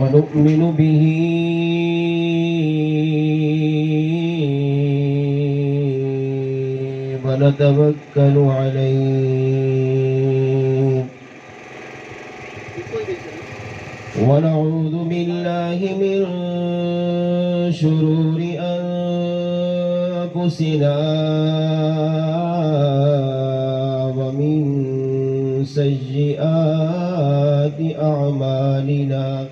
ونؤمن به ونتوكل عليه ونعوذ بالله من شرور أنفسنا ومن سيئات أعمالنا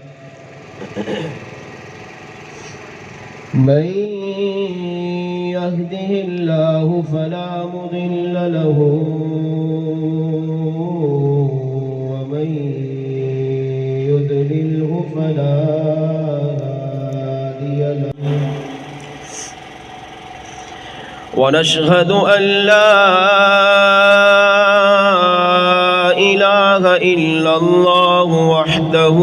من يهده الله فلا مضل له ومن يضلله فلا هادي له ونشهد أن لا إله إلا الله وحده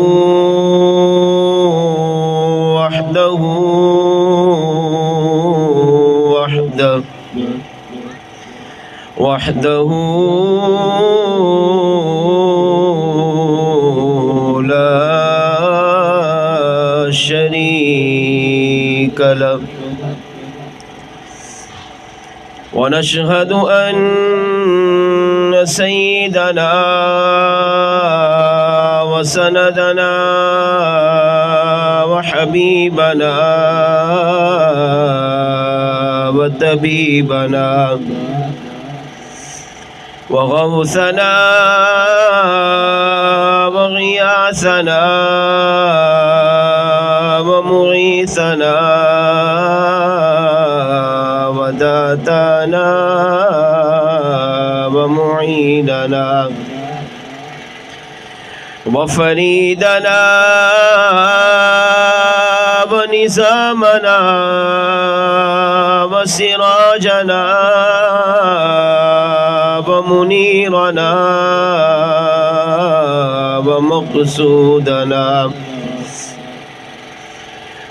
لا شريك له ونشهد أن سيدنا وسندنا وحبيبنا وطبيبنا وغوثنا وغياثنا ومغيثنا وداتنا ومعيننا وفريدنا ونزامنا وسراجنا ومنيرنا ومقصودنا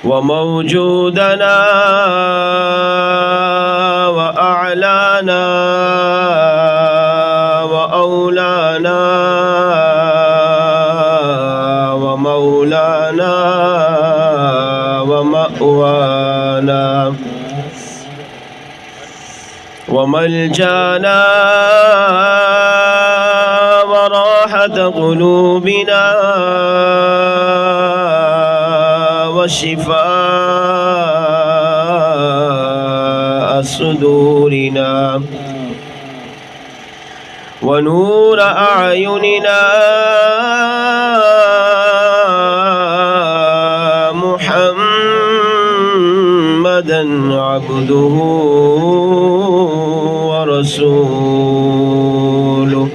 وموجودنا وأعلانا وأولانا ومولانا ومأوانا وملجانا وراحة قلوبنا وشفاء صدورنا ونور أعيننا محمدا عبده ورسوله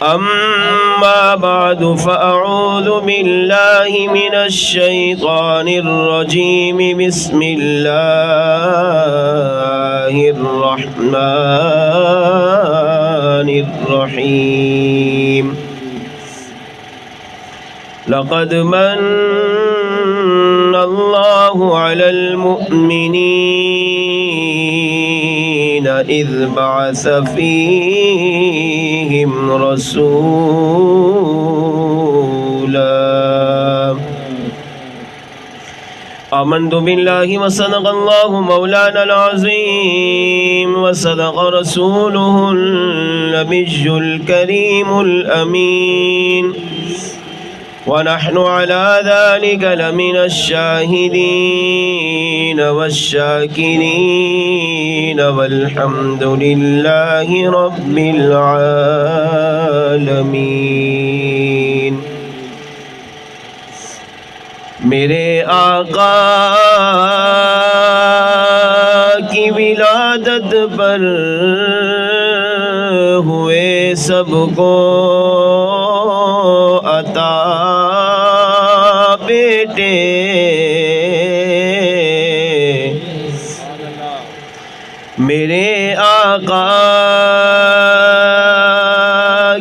أما بعد فأعوذ بالله من الشيطان الرجيم بسم الله الرحمن الرحيم لقد من الله على المؤمنين إذ بعث فيهم رسولا آمنت بالله وصدق الله مولانا العظيم وصدق رسوله النبي الكريم الأمين ونحن على ذلك لمن الشاهدين والشاكرين والحمد لله رب العالمين میرے آقا کی ولادت پر ہوئے سب کو عطا بیٹے میرے آقا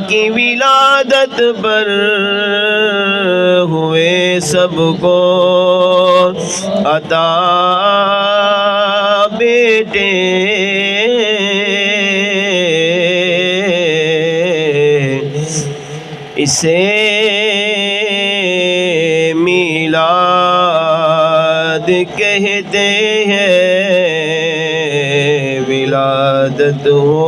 کی ولادت پر ہوئے سب کو عطا بیٹے اسے کہتے ہیں ولادت ہو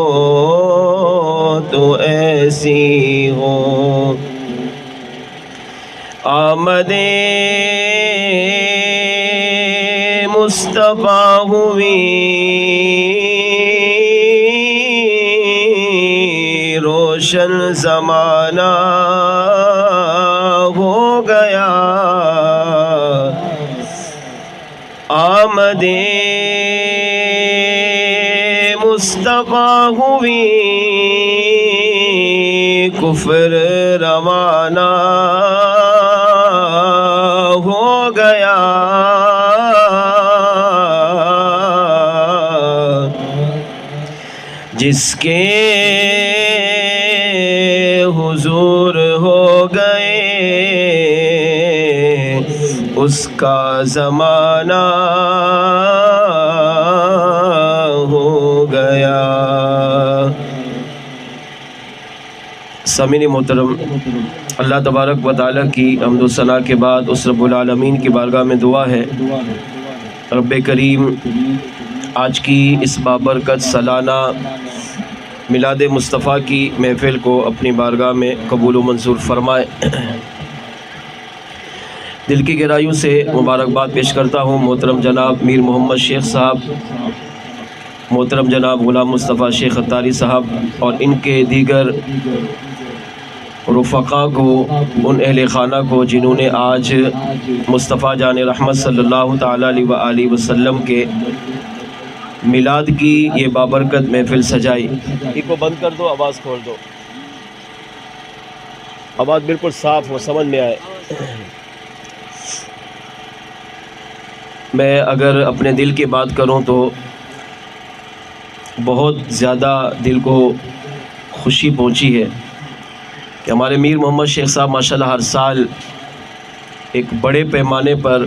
تو ایسی ہو، آمد مصطفیٰ ہوئی روشن زمانہ ہو گیا، آمد مصطفیٰ ہوئی کفر روانہ ہو گیا، جس کے حضور ہو گئے اس کا زمانہ ہو گیا۔ سامعین محترم، اللہ تبارک و تعالیٰ کی حمد و ثنا کے بعد اس رب العالمین کی بارگاہ میں دعا ہے رب کریم آج کی اس بابرکت سالانہ میلاد مصطفیٰ کی محفل کو اپنی بارگاہ میں قبول و منظور فرمائے۔ دل کی گہرائیوں سے مبارکباد پیش کرتا ہوں محترم جناب میر محمد شیخ صاحب، محترم جناب غلام مصطفیٰ شیخ اتاری صاحب اور ان کے دیگر رفقا کو، ان اہل خانہ کو جنہوں نے آج مصطفیٰ جان رحمت صلی اللہ تعالیٰ علیہ وآلہ وسلم کے میلاد کی یہ بابرکت محفل سجائی۔ ایک کو بند کر دو، آواز کھول دو، آواز بالکل صاف ہو، سمجھ میں آئے۔ میں اگر اپنے دل کی بات کروں تو بہت زیادہ دل کو خوشی پہنچی ہے کہ ہمارے میر محمد شیخ صاحب ماشاءاللہ ہر سال ایک بڑے پیمانے پر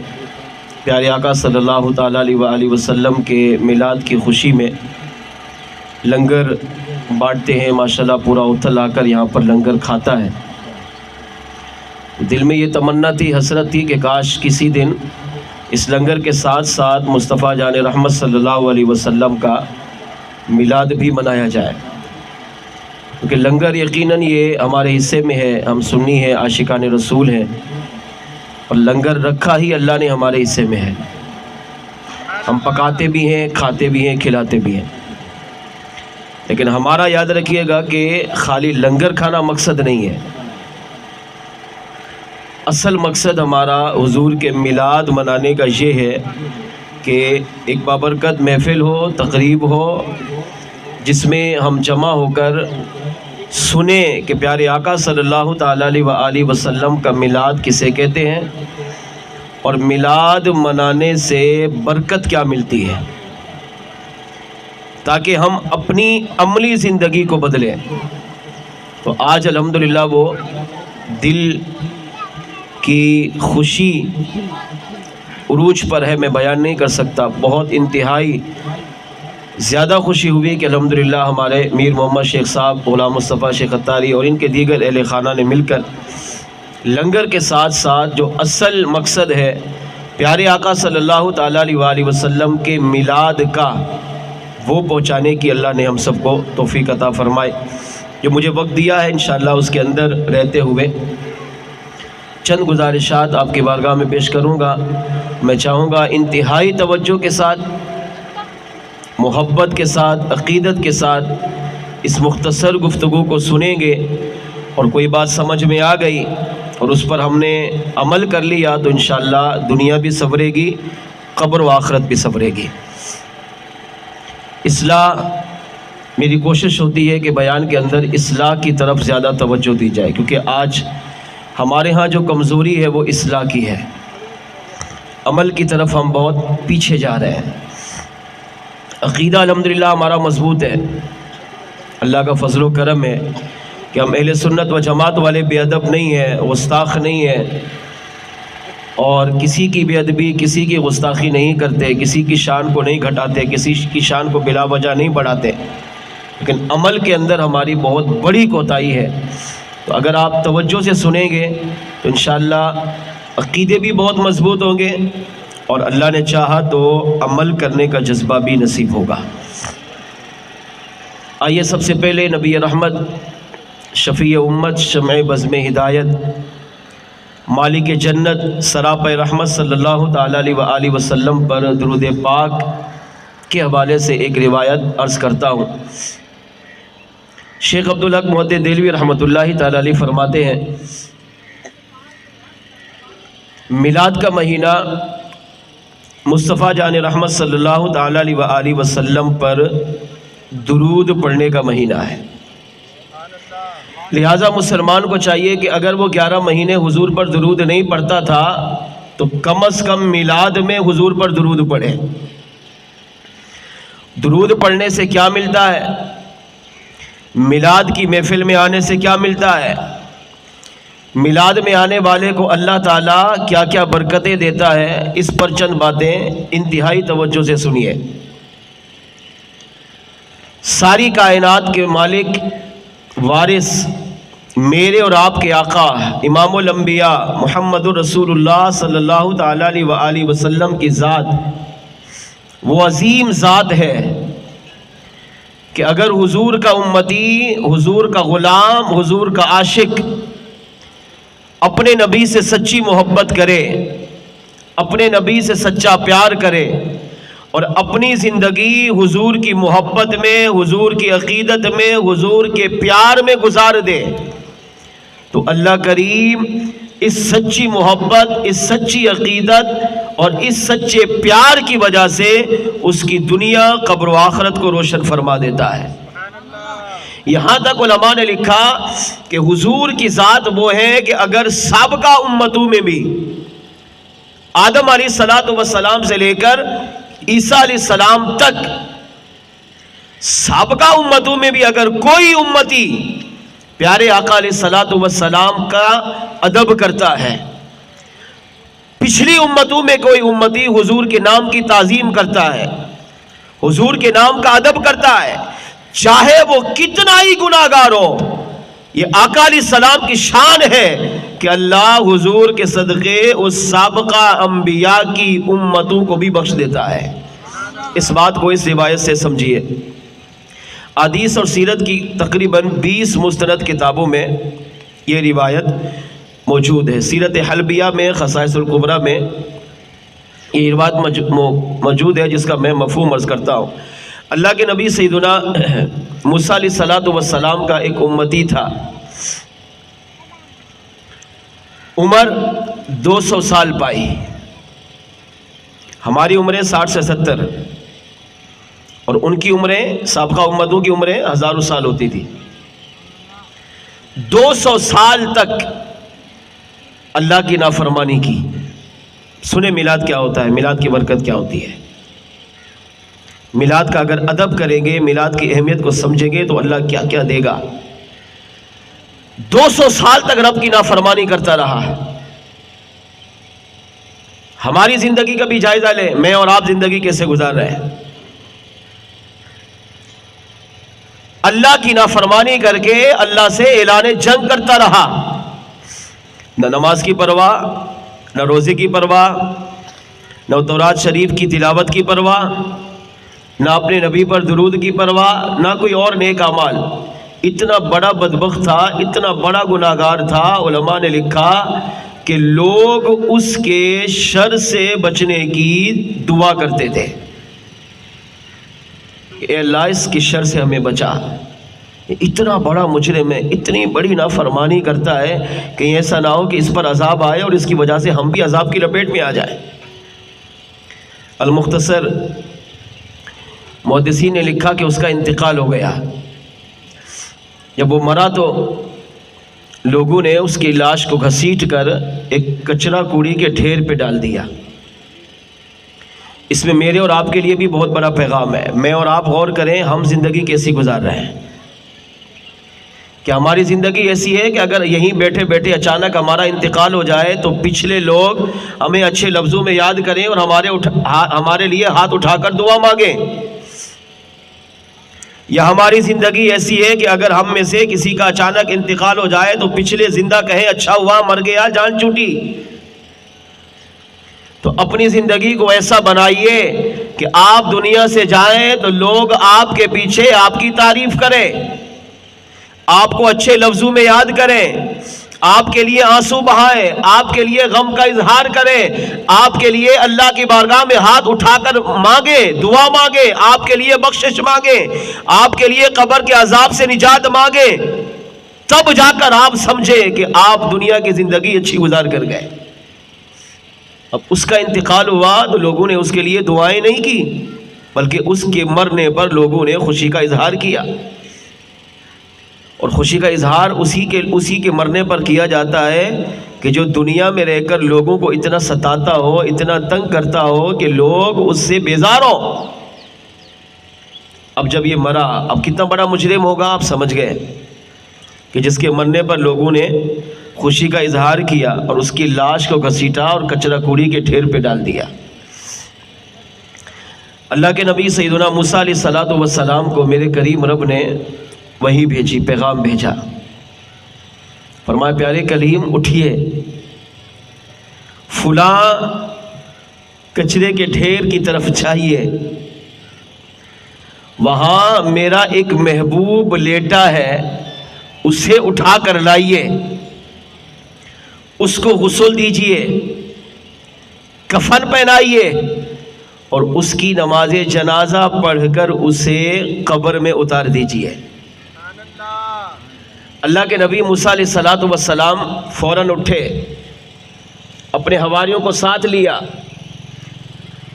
پیارے آقا صلی اللہ تعالیٰ علیہ وآلہ وسلم کے میلاد کی خوشی میں لنگر بانٹتے ہیں، ماشاءاللہ پورا اتھل آ کر یہاں پر لنگر کھاتا ہے۔ دل میں یہ تمنا تھی، حسرت تھی کہ کاش کسی دن اس لنگر کے ساتھ ساتھ مصطفیٰ جان رحمت صلی اللہ علیہ وسلم کا میلاد بھی منایا جائے، کیونکہ لنگر یقیناً یہ ہمارے حصے میں ہے، ہم سنی ہیں، عاشقان رسول ہیں، اور لنگر رکھا ہی اللہ نے ہمارے حصے میں ہے۔ ہم پکاتے بھی ہیں، کھاتے بھی ہیں، کھلاتے بھی ہیں، لیکن ہمارا یاد رکھیے گا کہ خالی لنگر کھانا مقصد نہیں ہے، اصل مقصد ہمارا حضور کے میلاد منانے کا یہ ہے کہ ایک بابرکت محفل ہو، تقریب ہو، جس میں ہم جمع ہو کر سنیں کہ پیارے آقا صلی اللہ تعالیٰ علیہ وآلہ وسلم کا میلاد کسے کہتے ہیں اور میلاد منانے سے برکت کیا ملتی ہے، تاکہ ہم اپنی عملی زندگی کو بدلیں۔ تو آج الحمدللہ وہ دل کی خوشی عروج پر ہے، میں بیان نہیں کر سکتا، بہت انتہائی زیادہ خوشی ہوئی کہ الحمدللہ ہمارے میر محمد شیخ صاحب، غلام مصطفیٰ شیخ اتاری اور ان کے دیگر اہل خانہ نے مل کر لنگر کے ساتھ ساتھ جو اصل مقصد ہے پیارے آقا صلی اللہ تعالیٰ علیہ وآلہ وسلم کے میلاد کا، وہ پہنچانے کی اللہ نے ہم سب کو توفیق عطا فرمائے۔ جو مجھے وقت دیا ہے انشاءاللہ اس کے اندر رہتے ہوئے چند گزارشات آپ کی بارگاہ میں پیش کروں گا۔ میں چاہوں گا انتہائی توجہ کے ساتھ، محبت کے ساتھ، عقیدت کے ساتھ اس مختصر گفتگو کو سنیں گے، اور کوئی بات سمجھ میں آ گئی اور اس پر ہم نے عمل کر لیا تو انشاءاللہ دنیا بھی سنورے گی، قبر و آخرت بھی سنورے گی۔ اصلاح، میری کوشش ہوتی ہے کہ بیان کے اندر اصلاح کی طرف زیادہ توجہ دی جائے، کیونکہ آج ہمارے ہاں جو کمزوری ہے وہ اصلاح کی ہے، عمل کی طرف ہم بہت پیچھے جا رہے ہیں۔ عقیدہ الحمدللہ ہمارا مضبوط ہے، اللہ کا فضل و کرم ہے کہ ہم اہل سنت و جماعت والے بے ادب نہیں ہیں، گستاخ نہیں ہیں، اور کسی کی بے ادبی، کسی کی گستاخی نہیں کرتے، کسی کی شان کو نہیں گھٹاتے، کسی کی شان کو بلا وجہ نہیں بڑھاتے، لیکن عمل کے اندر ہماری بہت بڑی کوتاہی ہے۔ تو اگر آپ توجہ سے سنیں گے تو انشاءاللہ عقیدے بھی بہت مضبوط ہوں گے، اور اللہ نے چاہا تو عمل کرنے کا جذبہ بھی نصیب ہوگا۔ آئیے سب سے پہلے نبی رحمت، شفیع امت، شمع بزم ہدایت، مالک جنت، سراپہ رحمت صلی اللہ تعالیٰ علیہ وآلہ وسلم پر درود پاک کے حوالے سے ایک روایت عرض کرتا ہوں۔ شیخ عبدالحق محدث دہلوی رحمۃ اللہ تعالیٰ علیہ فرماتے ہیں، میلاد کا مہینہ مصطفیٰ جان رحمت صلی اللہ تعالیٰ علیہ وآلہ وسلم پر درود پڑھنے کا مہینہ ہے۔ لہٰذا مسلمان کو چاہیے کہ اگر وہ 11 مہینے حضور پر درود نہیں پڑھتا تھا تو کم از کم میلاد میں حضور پر درود پڑھے۔ درود پڑھنے سے کیا ملتا ہے؟ میلاد کی محفل میں آنے سے کیا ملتا ہے؟ میلاد میں آنے والے کو اللہ تعالیٰ کیا کیا برکتیں دیتا ہے، اس پر چند باتیں انتہائی توجہ سے سنیے۔ ساری کائنات کے مالک، وارث، میرے اور آپ کے آقا امام الانبیاء محمد رسول اللہ صلی اللہ تعالیٰ علیہ وآلہ وسلم کی ذات وہ عظیم ذات ہے کہ اگر حضور کا امتی، حضور کا غلام، حضور کا عاشق اپنے نبی سے سچی محبت کرے، اپنے نبی سے سچا پیار کرے اور اپنی زندگی حضور کی محبت میں، حضور کی عقیدت میں، حضور کے پیار میں گزار دے تو اللہ کریم اس سچی محبت، اس سچی عقیدت اور اس سچے پیار کی وجہ سے اس کی دنیا، قبر و آخرت کو روشن فرما دیتا ہے۔ یہاں تک علماء نے لکھا کہ حضور کی ذات وہ ہے کہ اگر سابقہ امتوں میں بھی آدم علیہ السلام سے لے کر عیسیٰ علیہ السلام تک سابقہ امتوں میں بھی اگر کوئی امتی پیارے آقا علیہ السلام کا ادب کرتا ہے، پچھلی امتوں میں کوئی امتی حضور کے نام کی تعظیم کرتا ہے، حضور کے نام کا ادب کرتا ہے، چاہے وہ کتنا ہی گناہگار ہو، یہ آقا علیہ السلام کی شان ہے کہ اللہ حضور کے صدقے اس سابقہ انبیاء کی امتوں کو بھی بخش دیتا ہے۔ اس بات کو اس روایت سے سمجھیے۔ حدیث اور سیرت کی تقریباً 20 مستند کتابوں میں یہ روایت موجود ہے۔ سیرت حلبیہ میں، خصائص الکبریٰ میں یہ روایت موجود ہے، جس کا میں مفہوم عرض کرتا ہوں۔ اللہ کے نبی سیدنا موسیٰ علیہ السلام کا ایک امتی تھا، عمر 200 سال پائی، ہماری عمریں 60 سے 70 اور ان کی عمریں، سابقہ امتوں کی عمریں ہزاروں سال ہوتی تھی۔ 200 سال تک اللہ کی نافرمانی کی۔ سنیں میلاد کیا ہوتا ہے، میلاد کی برکت کیا ہوتی ہے۔ میلاد کا اگر ادب کریں گے، میلاد کی اہمیت کو سمجھیں گے تو اللہ کیا کیا دے گا۔ 200 سال تک رب کی نافرمانی کرتا رہا۔ ہماری زندگی کا بھی جائزہ لیں، میں اور آپ زندگی کیسے گزار رہے ہیں۔ اللہ کی نافرمانی کر کے اللہ سے اعلان جنگ کرتا رہا، نہ نماز کی پرواہ، نہ روزے کی پرواہ، نہ تورات شریف کی تلاوت کی پرواہ، نہ اپنے نبی پر درود کی پرواہ، نہ کوئی اور نیک اعمال۔ اتنا بڑا بدبخت تھا، اتنا بڑا گناہگار تھا، علماء نے لکھا کہ لوگ اس کے شر سے بچنے کی دعا کرتے تھے، اے اللہ اس کی شر سے ہمیں بچا۔ اتنا بڑا مجرم ہے، اتنی بڑی نافرمانی کرتا ہے، کہیں ایسا نہ ہو کہ اس پر عذاب آئے اور اس کی وجہ سے ہم بھی عذاب کی لپیٹ میں آ جائیں۔ المختصر محدثین نے لکھا کہ اس کا انتقال ہو گیا۔ جب وہ مرا تو لوگوں نے اس کی لاش کو گھسیٹ کر ایک کچرا کوڑی کے ڈھیر پہ ڈال دیا۔ اس میں میرے اور آپ کے لیے بھی بہت بڑا پیغام ہے۔ میں اور آپ غور کریں، ہم زندگی کیسی گزار رہے ہیں۔ کہ ہماری زندگی ایسی ہے کہ اگر یہیں بیٹھے بیٹھے اچانک ہمارا انتقال ہو جائے تو پچھلے لوگ ہمیں اچھے لفظوں میں یاد کریں اور ہمارے لیے ہاتھ اٹھا کر دعا مانگیں، یا ہماری زندگی ایسی ہے کہ اگر ہم میں سے کسی کا اچانک انتقال ہو جائے تو پچھلے زندہ کہیں اچھا ہوا، مر گیا، جان چھوٹی۔ تو اپنی زندگی کو ایسا بنائیے کہ آپ دنیا سے جائیں تو لوگ آپ کے پیچھے آپ کی تعریف کریں، آپ کو اچھے لفظوں میں یاد کریں، آپ کے لیے آنسو بہائیں، آپ کے لیے غم کا اظہار کریں، آپ کے لیے اللہ کی بارگاہ میں ہاتھ اٹھا کر مانگیں، دعا مانگیں، آپ کے لیے بخشش مانگیں، آپ کے لیے قبر کے عذاب سے نجات مانگیں، تب جا کر آپ سمجھیں کہ آپ دنیا کی زندگی اچھی گزار کر گئے۔ اب اس کا انتقال ہوا تو لوگوں نے اس کے لیے دعائیں نہیں کی، بلکہ اس کے مرنے پر لوگوں نے خوشی کا اظہار کیا، اور خوشی کا اظہار اسی کے مرنے پر کیا جاتا ہے کہ جو دنیا میں رہ کر لوگوں کو اتنا ستاتا ہو، اتنا تنگ کرتا ہو کہ لوگ اس سے بیزار ہو۔ اب جب یہ مرا، اب کتنا بڑا مجرم ہوگا آپ سمجھ گئے کہ جس کے مرنے پر لوگوں نے خوشی کا اظہار کیا اور اس کی لاش کو گھسیٹا اور کچرا کوڑی کے ڈھیر پہ ڈال دیا۔ اللہ کے نبی سیدنا موسیٰ علیہ السلام کو میرے کریم رب نے وہی بھیجی، پیغام بھیجا، فرمایا پیارے کلیم اٹھیے، فلاں کچرے کے ڈھیر کی طرف جائیے، وہاں میرا ایک محبوب لیٹا ہے، اسے اٹھا کر لائیے، اس کو غسل دیجئے، کفن پہنائیے اور اس کی نماز جنازہ پڑھ کر اسے قبر میں اتار دیجئے۔ اللہ کے نبی موسیٰ علیہ السلام فوراً اٹھے، اپنے حواریوں کو ساتھ لیا،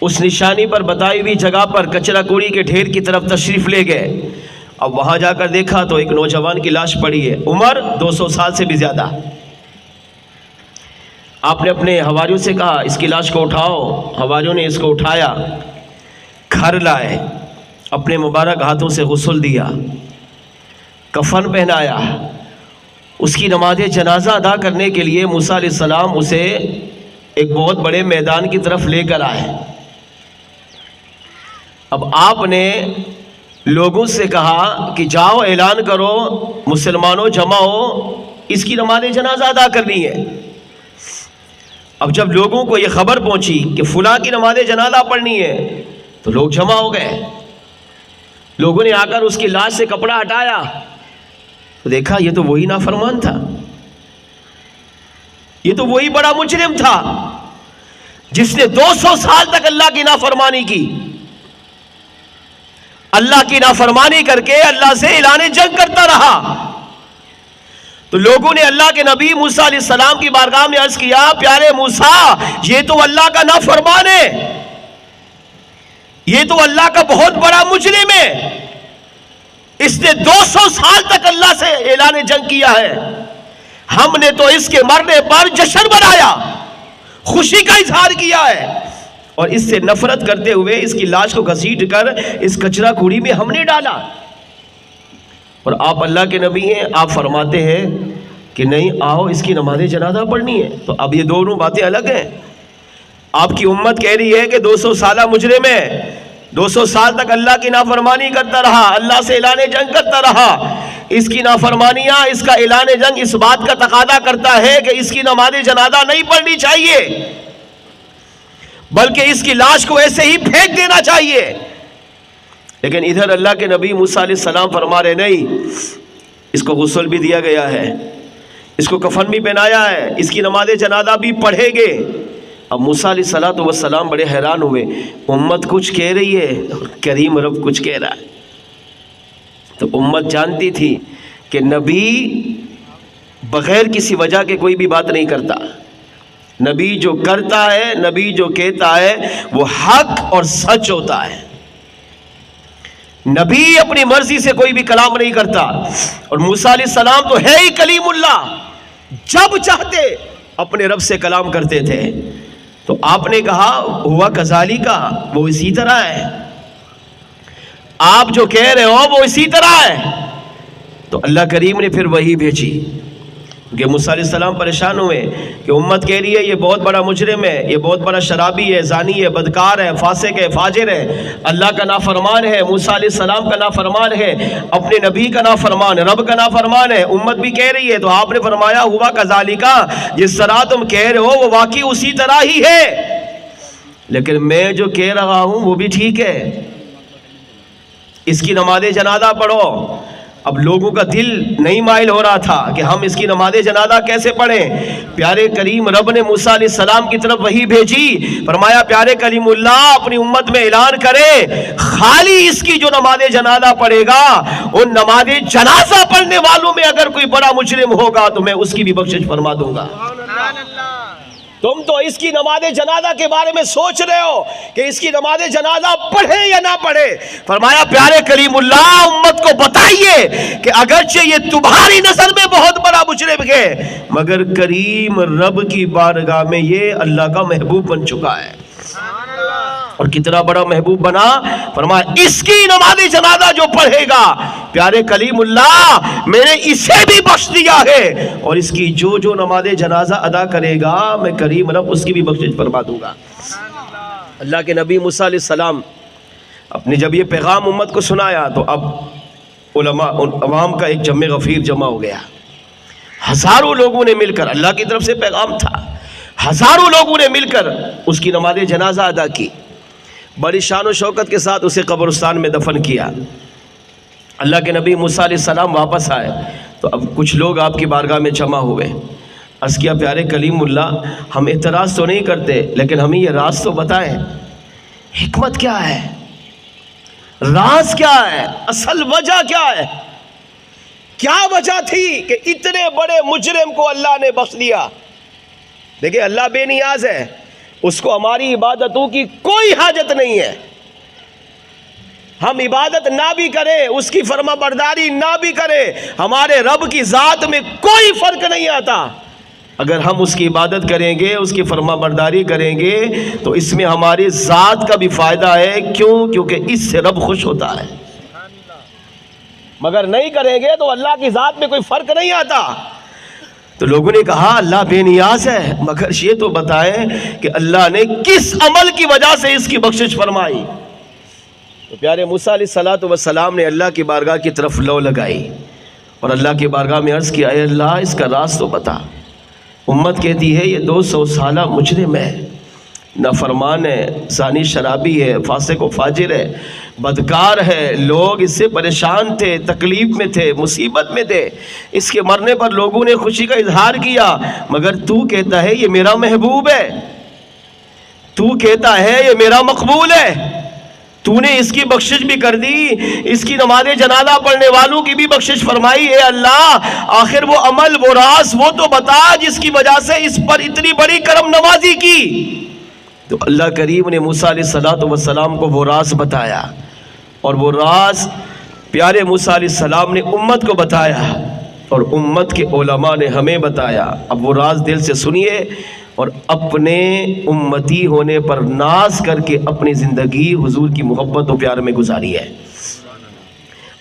اس نشانی پر بتائی ہوئی جگہ پر کچرا کوڑی کے ڈھیر کی طرف تشریف لے گئے۔ اب وہاں جا کر دیکھا تو ایک نوجوان کی لاش پڑی ہے، عمر 200 سال سے بھی زیادہ۔ آپ نے اپنے حواریوں سے کہا اس کی لاش کو اٹھاؤ، حواریوں نے اس کو اٹھایا، گھر لائے، اپنے مبارک ہاتھوں سے غسل دیا، کفن پہنایا، اس کی نماز جنازہ ادا کرنے کے لیے موسیٰ علیہ السلام اسے ایک بہت بڑے میدان کی طرف لے کر آئے۔ اب آپ نے لوگوں سے کہا کہ جاؤ اعلان کرو، مسلمانوں جمع ہو، اس کی نماز جنازہ ادا کرنی ہے۔ اب جب لوگوں کو یہ خبر پہنچی کہ فلاں کی نماز جنازہ پڑھنی ہے تو لوگ جمع ہو گئے۔ لوگوں نے آ کر اس کی لاش سے کپڑا ہٹایا تو دیکھا یہ تو وہی نافرمان تھا، یہ تو وہی بڑا مجرم تھا جس نے 200 سال تک اللہ کی نافرمانی کی، اللہ کی نافرمانی کر کے اللہ سے اعلان جنگ کرتا رہا۔ تو لوگوں نے اللہ کے نبی موسیٰ علیہ السلام کی بارگاہ میں عرض کیا، پیارے موسیٰ یہ تو اللہ کا نافرمان ہے، یہ تو اللہ کا بہت بڑا مجرم ہے، اس نے 200 سال تک اللہ سے اعلان جنگ کیا ہے، ہم نے تو اس کے مرنے پر جشن منایا، خوشی کا اظہار کیا ہے، اور اس سے نفرت کرتے ہوئے اس کی لاش کو گھسیٹ کر اس کچرا کوڑی میں ہم نے ڈالا۔ اور آپ اللہ کے نبی ہیں، آپ فرماتے ہیں کہ نہیں آؤ اس کی نماز جنازہ پڑھنی ہے۔ تو اب یہ دونوں باتیں الگ ہیں۔ آپ کی امت کہہ رہی ہے کہ 200 سالہ مجرم ہے، 200 سال تک اللہ کی نافرمانی کرتا رہا، اللہ سے اعلان جنگ کرتا رہا، اس کی نافرمانیاں، اس کا اعلان جنگ اس بات کا تقاضا کرتا ہے کہ اس کی نماز جنازہ نہیں پڑھنی چاہیے، بلکہ اس کی لاش کو ایسے ہی پھینک دینا چاہیے۔ لیکن ادھر اللہ کے نبی موسیٰ علیہ السلام فرما رہے نہیں، اس کو غسل بھی دیا گیا ہے، اس کو کفن بھی پہنایا ہے، اس کی نماز جنازہ بھی پڑھے گے۔ اب موسیٰ علیہ السلام بڑے حیران ہوئے، امت کچھ کہہ رہی ہے اور کریم رب کچھ کہہ رہا ہے۔ تو امت جانتی تھی کہ نبی بغیر کسی وجہ کے کوئی بھی بات نہیں کرتا، نبی جو کرتا ہے، نبی جو کہتا ہے وہ حق اور سچ ہوتا ہے، نبی اپنی مرضی سے کوئی بھی کلام نہیں کرتا۔ اور موسیٰ علیہ السلام تو ہے ہی کلیم اللہ، جب چاہتے اپنے رب سے کلام کرتے تھے۔ تو آپ نے کہا ہوا کذالک، وہ اسی طرح ہے، آپ جو کہہ رہے ہو وہ اسی طرح ہے۔ تو اللہ کریم نے پھر وہی بھیجی کہ موسیٰ علیہ السلام پریشان ہوئے کہ امت کہہ رہی ہے یہ بہت بڑا مجرم ہے، یہ بہت بڑا شرابی ہے، زانی ہے، بدکار ہے، فاسق ہے، فاجر ہے، اللہ کا نافرمان ہے، موسیٰ علیہ السلام کا نافرمان ہے، اپنے نبی کا نافرمان، رب کا نافرمان ہے، امت بھی کہہ رہی ہے۔ تو آپ نے فرمایا ہوا کذالک، جس طرح تم کہہ رہے ہو وہ واقعی اسی طرح ہی ہے۔ لیکن میں جو کہہ رہا ہوں وہ بھی ٹھیک ہے، اس کی نماز جنازہ پڑھو۔ اب لوگوں کا دل نہیں مائل ہو رہا تھا کہ ہم اس کی نماز جنازہ کیسے پڑھیں۔ پیارے کریم رب نے موسیٰ علیہ السلام کی طرف وحی بھیجی، فرمایا پیارے کلیم اللہ اپنی امت میں اعلان کرے خالی اس کی جو نماز جنازہ پڑھے گا، ان نماز جنازہ پڑھنے والوں میں اگر کوئی بڑا مجرم ہوگا تو میں اس کی بھی بخشش فرما دوں گا۔ تم تو اس کی نماز جنازہ کے بارے میں سوچ رہے ہو کہ اس کی نماز جنازہ پڑھے یا نہ پڑھے۔ فرمایا پیارے کریم اللہ امت کو بتائیے کہ اگرچہ یہ تمہاری نظر میں بہت بڑا مجرم ہے، مگر کریم رب کی بارگاہ میں یہ اللہ کا محبوب بن چکا ہے۔ اور کتنا بڑا محبوب بنا، فرمایا اس کی نماز جنازہ جو پڑھے گا پیارے کلیم اللہ میں نے اسے بھی بخش دیا ہے، اور اس کی جو نماز جنازہ ادا کرے گا میں کریم رب اس کی بھی بخشش فرما دوں گا۔ اللہ کے نبی موسیٰ علیہ السلام اپنے جب یہ پیغام امت کو سنایا تو اب علماء عوام کا ایک جمع غفیر جمع ہو گیا۔ ہزاروں لوگوں نے مل کر، اللہ کی طرف سے پیغام تھا، ہزاروں لوگوں نے مل کر اس کی نماز جنازہ ادا کی، بڑی شان و شوکت کے ساتھ اسے قبرستان میں دفن کیا۔ اللہ کے نبی موسیٰ علیہ السلام واپس آئے تو اب کچھ لوگ آپ کی بارگاہ میں جمع ہوئے۔ عرض کیا پیارے کلیم اللہ ہم اعتراض تو نہیں کرتے، لیکن ہمیں یہ راز تو بتائیں، حکمت کیا ہے، راز کیا ہے، اصل وجہ کیا ہے، کیا وجہ تھی کہ اتنے بڑے مجرم کو اللہ نے بخش دیا۔ دیکھیں اللہ بے نیاز ہے، اس کو ہماری عبادتوں کی کوئی حاجت نہیں ہے۔ ہم عبادت نہ بھی کریں، اس کی فرما برداری نہ بھی کریں، ہمارے رب کی ذات میں کوئی فرق نہیں آتا۔ اگر ہم اس کی عبادت کریں گے، اس کی فرما برداری کریں گے تو اس میں ہماری ذات کا بھی فائدہ ہے، کیونکہ اس سے رب خوش ہوتا ہے۔ مگر نہیں کریں گے تو اللہ کی ذات میں کوئی فرق نہیں آتا۔ تو لوگوں نے کہا اللہ بے نیاز ہے، مگر یہ تو بتائیں کہ اللہ نے کس عمل کی وجہ سے اس کی بخشش فرمائی۔ تو پیارے موسیٰ علیہ السلام نے اللہ کی بارگاہ کی طرف لو لگائی اور اللہ کی بارگاہ میں عرض کیا اے اللہ اس کا راز تو بتا۔ امت کہتی ہے یہ 200 سالہ مجرم ہے، نافرمان ہے، زانی شرابی ہے، فاسق و فاجر ہے، بدکار ہے، لوگ اس سے پریشان تھے، تکلیف میں تھے، مصیبت میں تھے، اس کے مرنے پر لوگوں نے خوشی کا اظہار کیا، مگر تو کہتا ہے یہ میرا محبوب ہے، تو کہتا ہے یہ میرا مقبول ہے، تو نے اس کی بخشش بھی کر دی، اس کی نماز جنازہ پڑھنے والوں کی بھی بخشش فرمائی۔ اے اللہ آخر وہ عمل، وہ راز وہ تو بتا جس کی وجہ سے اس پر اتنی بڑی کرم نوازی کی۔ تو اللہ کریم نے موسیٰ علیہ السلام کو وہ راز بتایا، اور وہ راز پیارے موسیٰ علیہ السلام نے امت کو بتایا اور امت کے علماء نے ہمیں بتایا۔ اب وہ راز دل سے سنیے اور اپنے امتی ہونے پر ناز کر کے اپنی زندگی حضور کی محبت و پیار میں گزاری ہے۔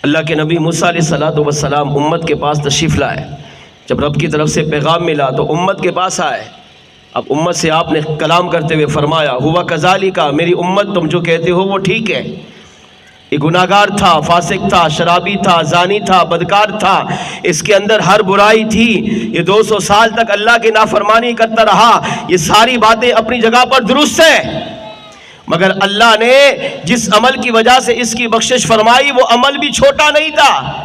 اللہ کے نبی موسیٰ علیہ السلام امت کے پاس تشریف لائے، جب رب کی طرف سے پیغام ملا تو امت کے پاس آئے۔ اب امت سے آپ نے کلام کرتے ہوئے فرمایا ہوا کذالک، میری امت تم جو کہتے ہو وہ ٹھیک ہے، یہ گناہگار تھا، فاسق تھا، شرابی تھا، زانی تھا، بدکار تھا، اس کے اندر ہر برائی تھی، یہ 200 سال تک اللہ کی نافرمانی کرتا رہا، یہ ساری باتیں اپنی جگہ پر درست ہیں، مگر اللہ نے جس عمل کی وجہ سے اس کی بخشش فرمائی وہ عمل بھی چھوٹا نہیں تھا۔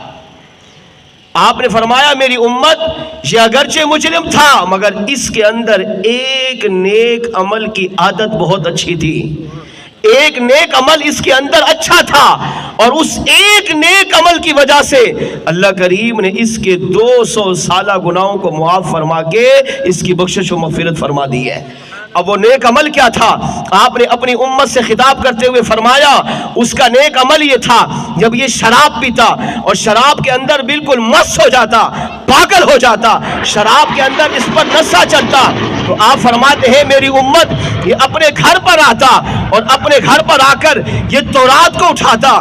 آپ نے فرمایا میری امت یہ اگرچہ مجرم تھا مگر اس کے اندر ایک نیک عمل کی عادت بہت اچھی تھی، ایک نیک عمل اس کے اندر اچھا تھا، اور اس ایک نیک عمل کی وجہ سے اللہ کریم نے اس کے 200 سالہ گناہوں کو معاف فرما کے اس کی بخشش و مغفرت فرما دی ہے۔ اب وہ نیک عمل کیا تھا؟ آپ نے اپنی امت سے خطاب کرتے ہوئے فرمایا اس کا نیک عمل یہ تھا جب یہ شراب پیتا اور شراب کے اندر بالکل مست ہو جاتا، پاگل ہو جاتا، شراب کے اندر اس پر نشہ چلتا، تو آپ فرماتے ہیں میری امت یہ اپنے گھر پر آتا اور اپنے گھر پر آ کر یہ تورات کو اٹھاتا،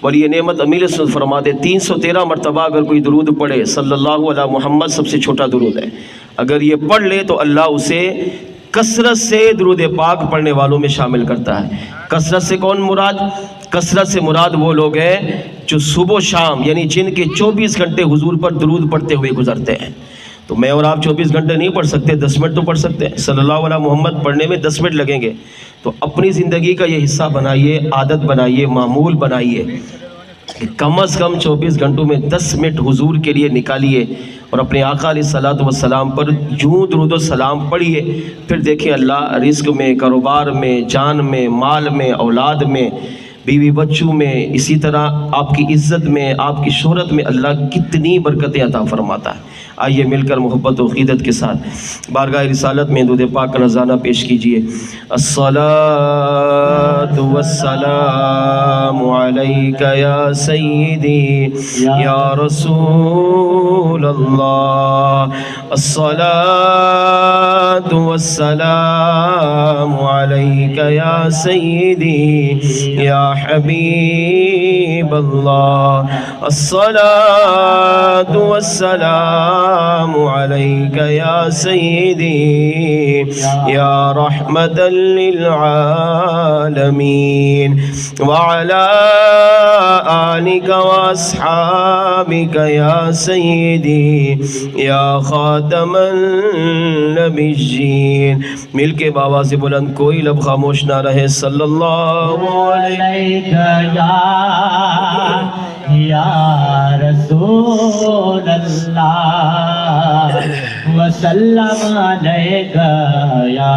اور یہ نعمت امیر سنت فرماتے 313 مرتبہ اگر کوئی درود پڑھے صلی اللہ علیہ محمد سب سے چھوٹا درود ہے، اگر یہ پڑھ لے تو اللہ اسے کثرت سے درود پاک پڑھنے والوں میں شامل کرتا ہے۔ کثرت سے کون مراد؟ کثرت سے مراد وہ لوگ ہیں جو صبح و شام یعنی جن کے 24 گھنٹے حضور پر درود پڑھتے ہوئے گزرتے ہیں۔ تو میں اور آپ 24 گھنٹے نہیں پڑھ سکتے، 10 منٹ تو پڑھ سکتے ہیں۔ صلی اللہ علیہ محمد پڑھنے میں 10 منٹ لگیں گے، تو اپنی زندگی کا یہ حصہ بنائیے، عادت بنائیے، معمول بنائیے کہ کم از کم 24 گھنٹوں میں 10 منٹ حضور کے لیے نکالیے اور اپنے آقا علیہ الصلوۃ والسلام پر یوں درود و سلام پڑھیے۔ پھر دیکھیں اللہ رزق میں، کاروبار میں، جان میں، مال میں، اولاد میں، بیوی بچوں میں، اسی طرح آپ کی عزت میں، آپ کی شہرت میں اللہ کتنی برکتیں عطا فرماتا ہے۔ آئیے مل کر محبت و عقیدت کے ساتھ بارگاہ رسالت میں درود پاک کا نذرانہ پیش کیجیے۔ الصلاۃ والسلام علیک یا سیدی یا رسول اللہ، الصلاۃ والسلام علیک یا سیدی یا حبیب اللہ، الصلاۃ والسلام علیک یا سیدی یا رحمتا للعالمین وعلی آلک واصحابک یا سیدی یا خاتم النبیین۔ مل کے بابا سے بلند کوئی لب خاموش نہ رہے۔ صلی اللہ علیک یا رسول اللہ وسلم علیک یا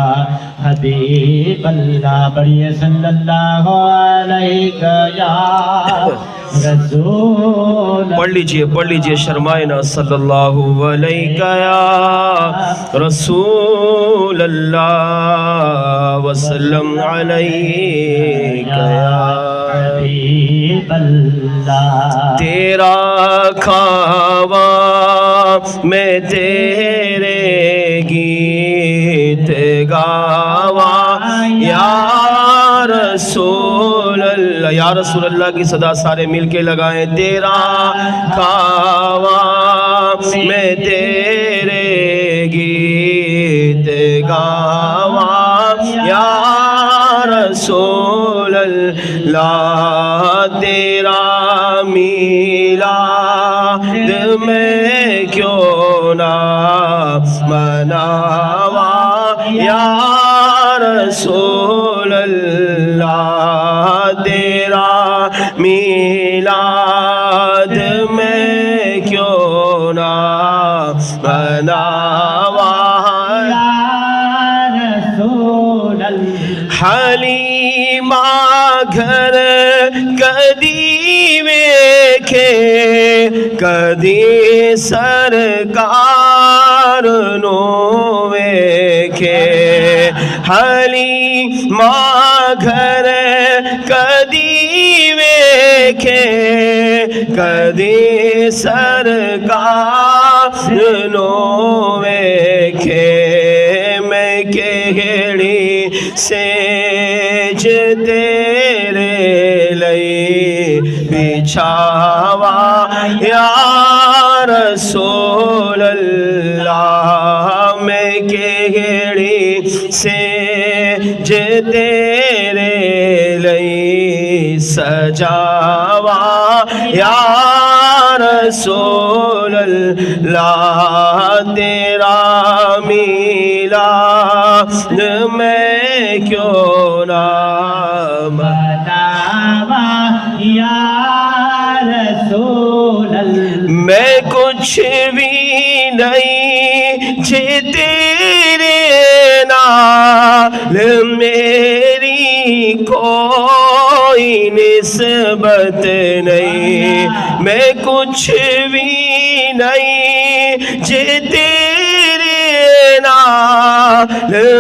حبیب اللہ، بڑھئے صلی اللہ علیک یا رسول۔ پڑھ لیجئے شرمائے نہ۔ صلی اللہ علیہ یا رسول اللہ وسلم علیہ یا حبیب اللہ۔ تیرا کھاوا میں تیرے گیت گاوا یا رسول اللہ، یا رسول اللہ کی صدا سارے مل کے لگائیں۔ تیرا کھاوا میں تیرے گیت گاوا یا رسول اللہ، تیرا میلاد میں کیوں نہ مناوا یا رسول اللہ، تیرا میلاد میں کیوں نہ مناوا یا رسول اللہ۔ حلیمہ گھر کدی ویکھے کدی سرکار نو ویکھے، حلیمہ گھر کدی ویکھے کدی سرکار نو ویکھے، میں کیڑی سیج تیرے لئی بچھاوا یا رسول اللہ، میں کیڑی سیج تیرے لئی سجاوا یا رسول اللہ، تیرا میلاد میں کیوں نہ مناوا یا رسول اللہ۔ میں کچھ بھی نہیں جے تیرے نال میری کوئی نسبت نہیں، میں کچھ بھی نہیں جے تیرے نال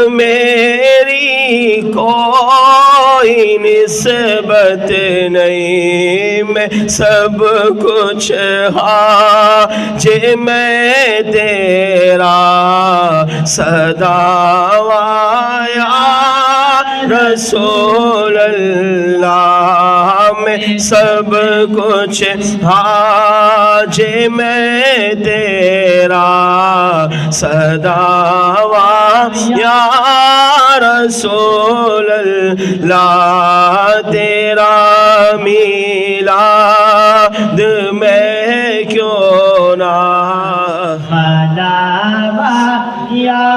میری کوئی نسبت نہیں، میں سب کچھ ہاں جے میں تیرا صدا یا رسول اللہ میں سب کچھ حاج میں تیرا صداوا یا رسول اللہ تیرا میلاد میں کیوں نہ مناوا یا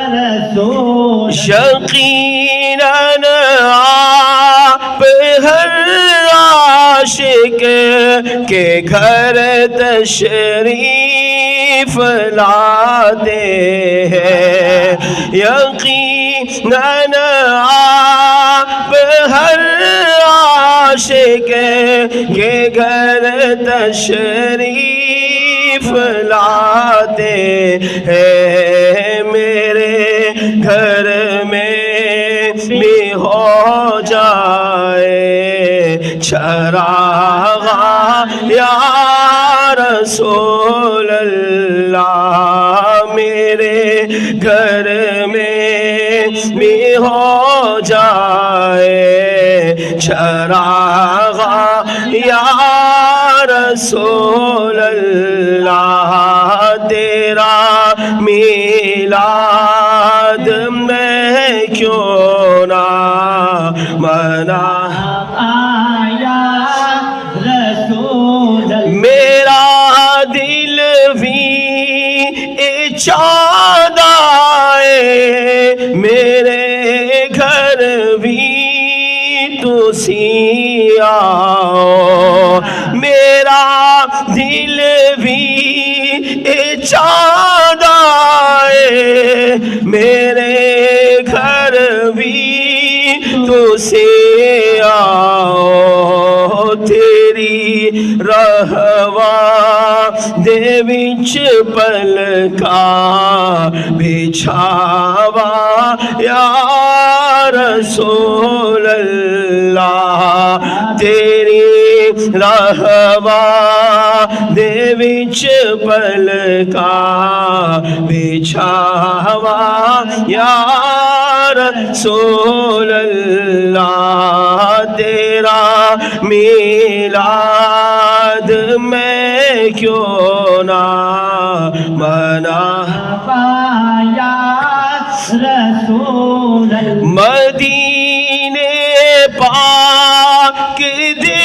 رسول یقیناً آپ ہر عاشق کے گھر تشریف لاتے ہیں یقیناً آپ ہر عاشق کے گھر تشریف لاتے ہیں میرے گھر میں بھی ہو جائے چراغ یا رسول اللہ میرے گھر میں بھی ہو جائے چراغ یا رسول اللہ تیرا میلاد میں کیوں نہ منا آیا رسول میرا دل بھی چاہدائے میرے گھر بھی تو آؤ میرا دل بھی چاہدائے میرے گھر بھی تو آؤ تیری رہوا دے وچ پلکا بچھاوا یا رسول اللہ تیری رہوا دے وچ پلکا بچھاوا یا رسول اللہ تیرا میلاد میں کیوں نہ منا یا رسول مدینے پاک دے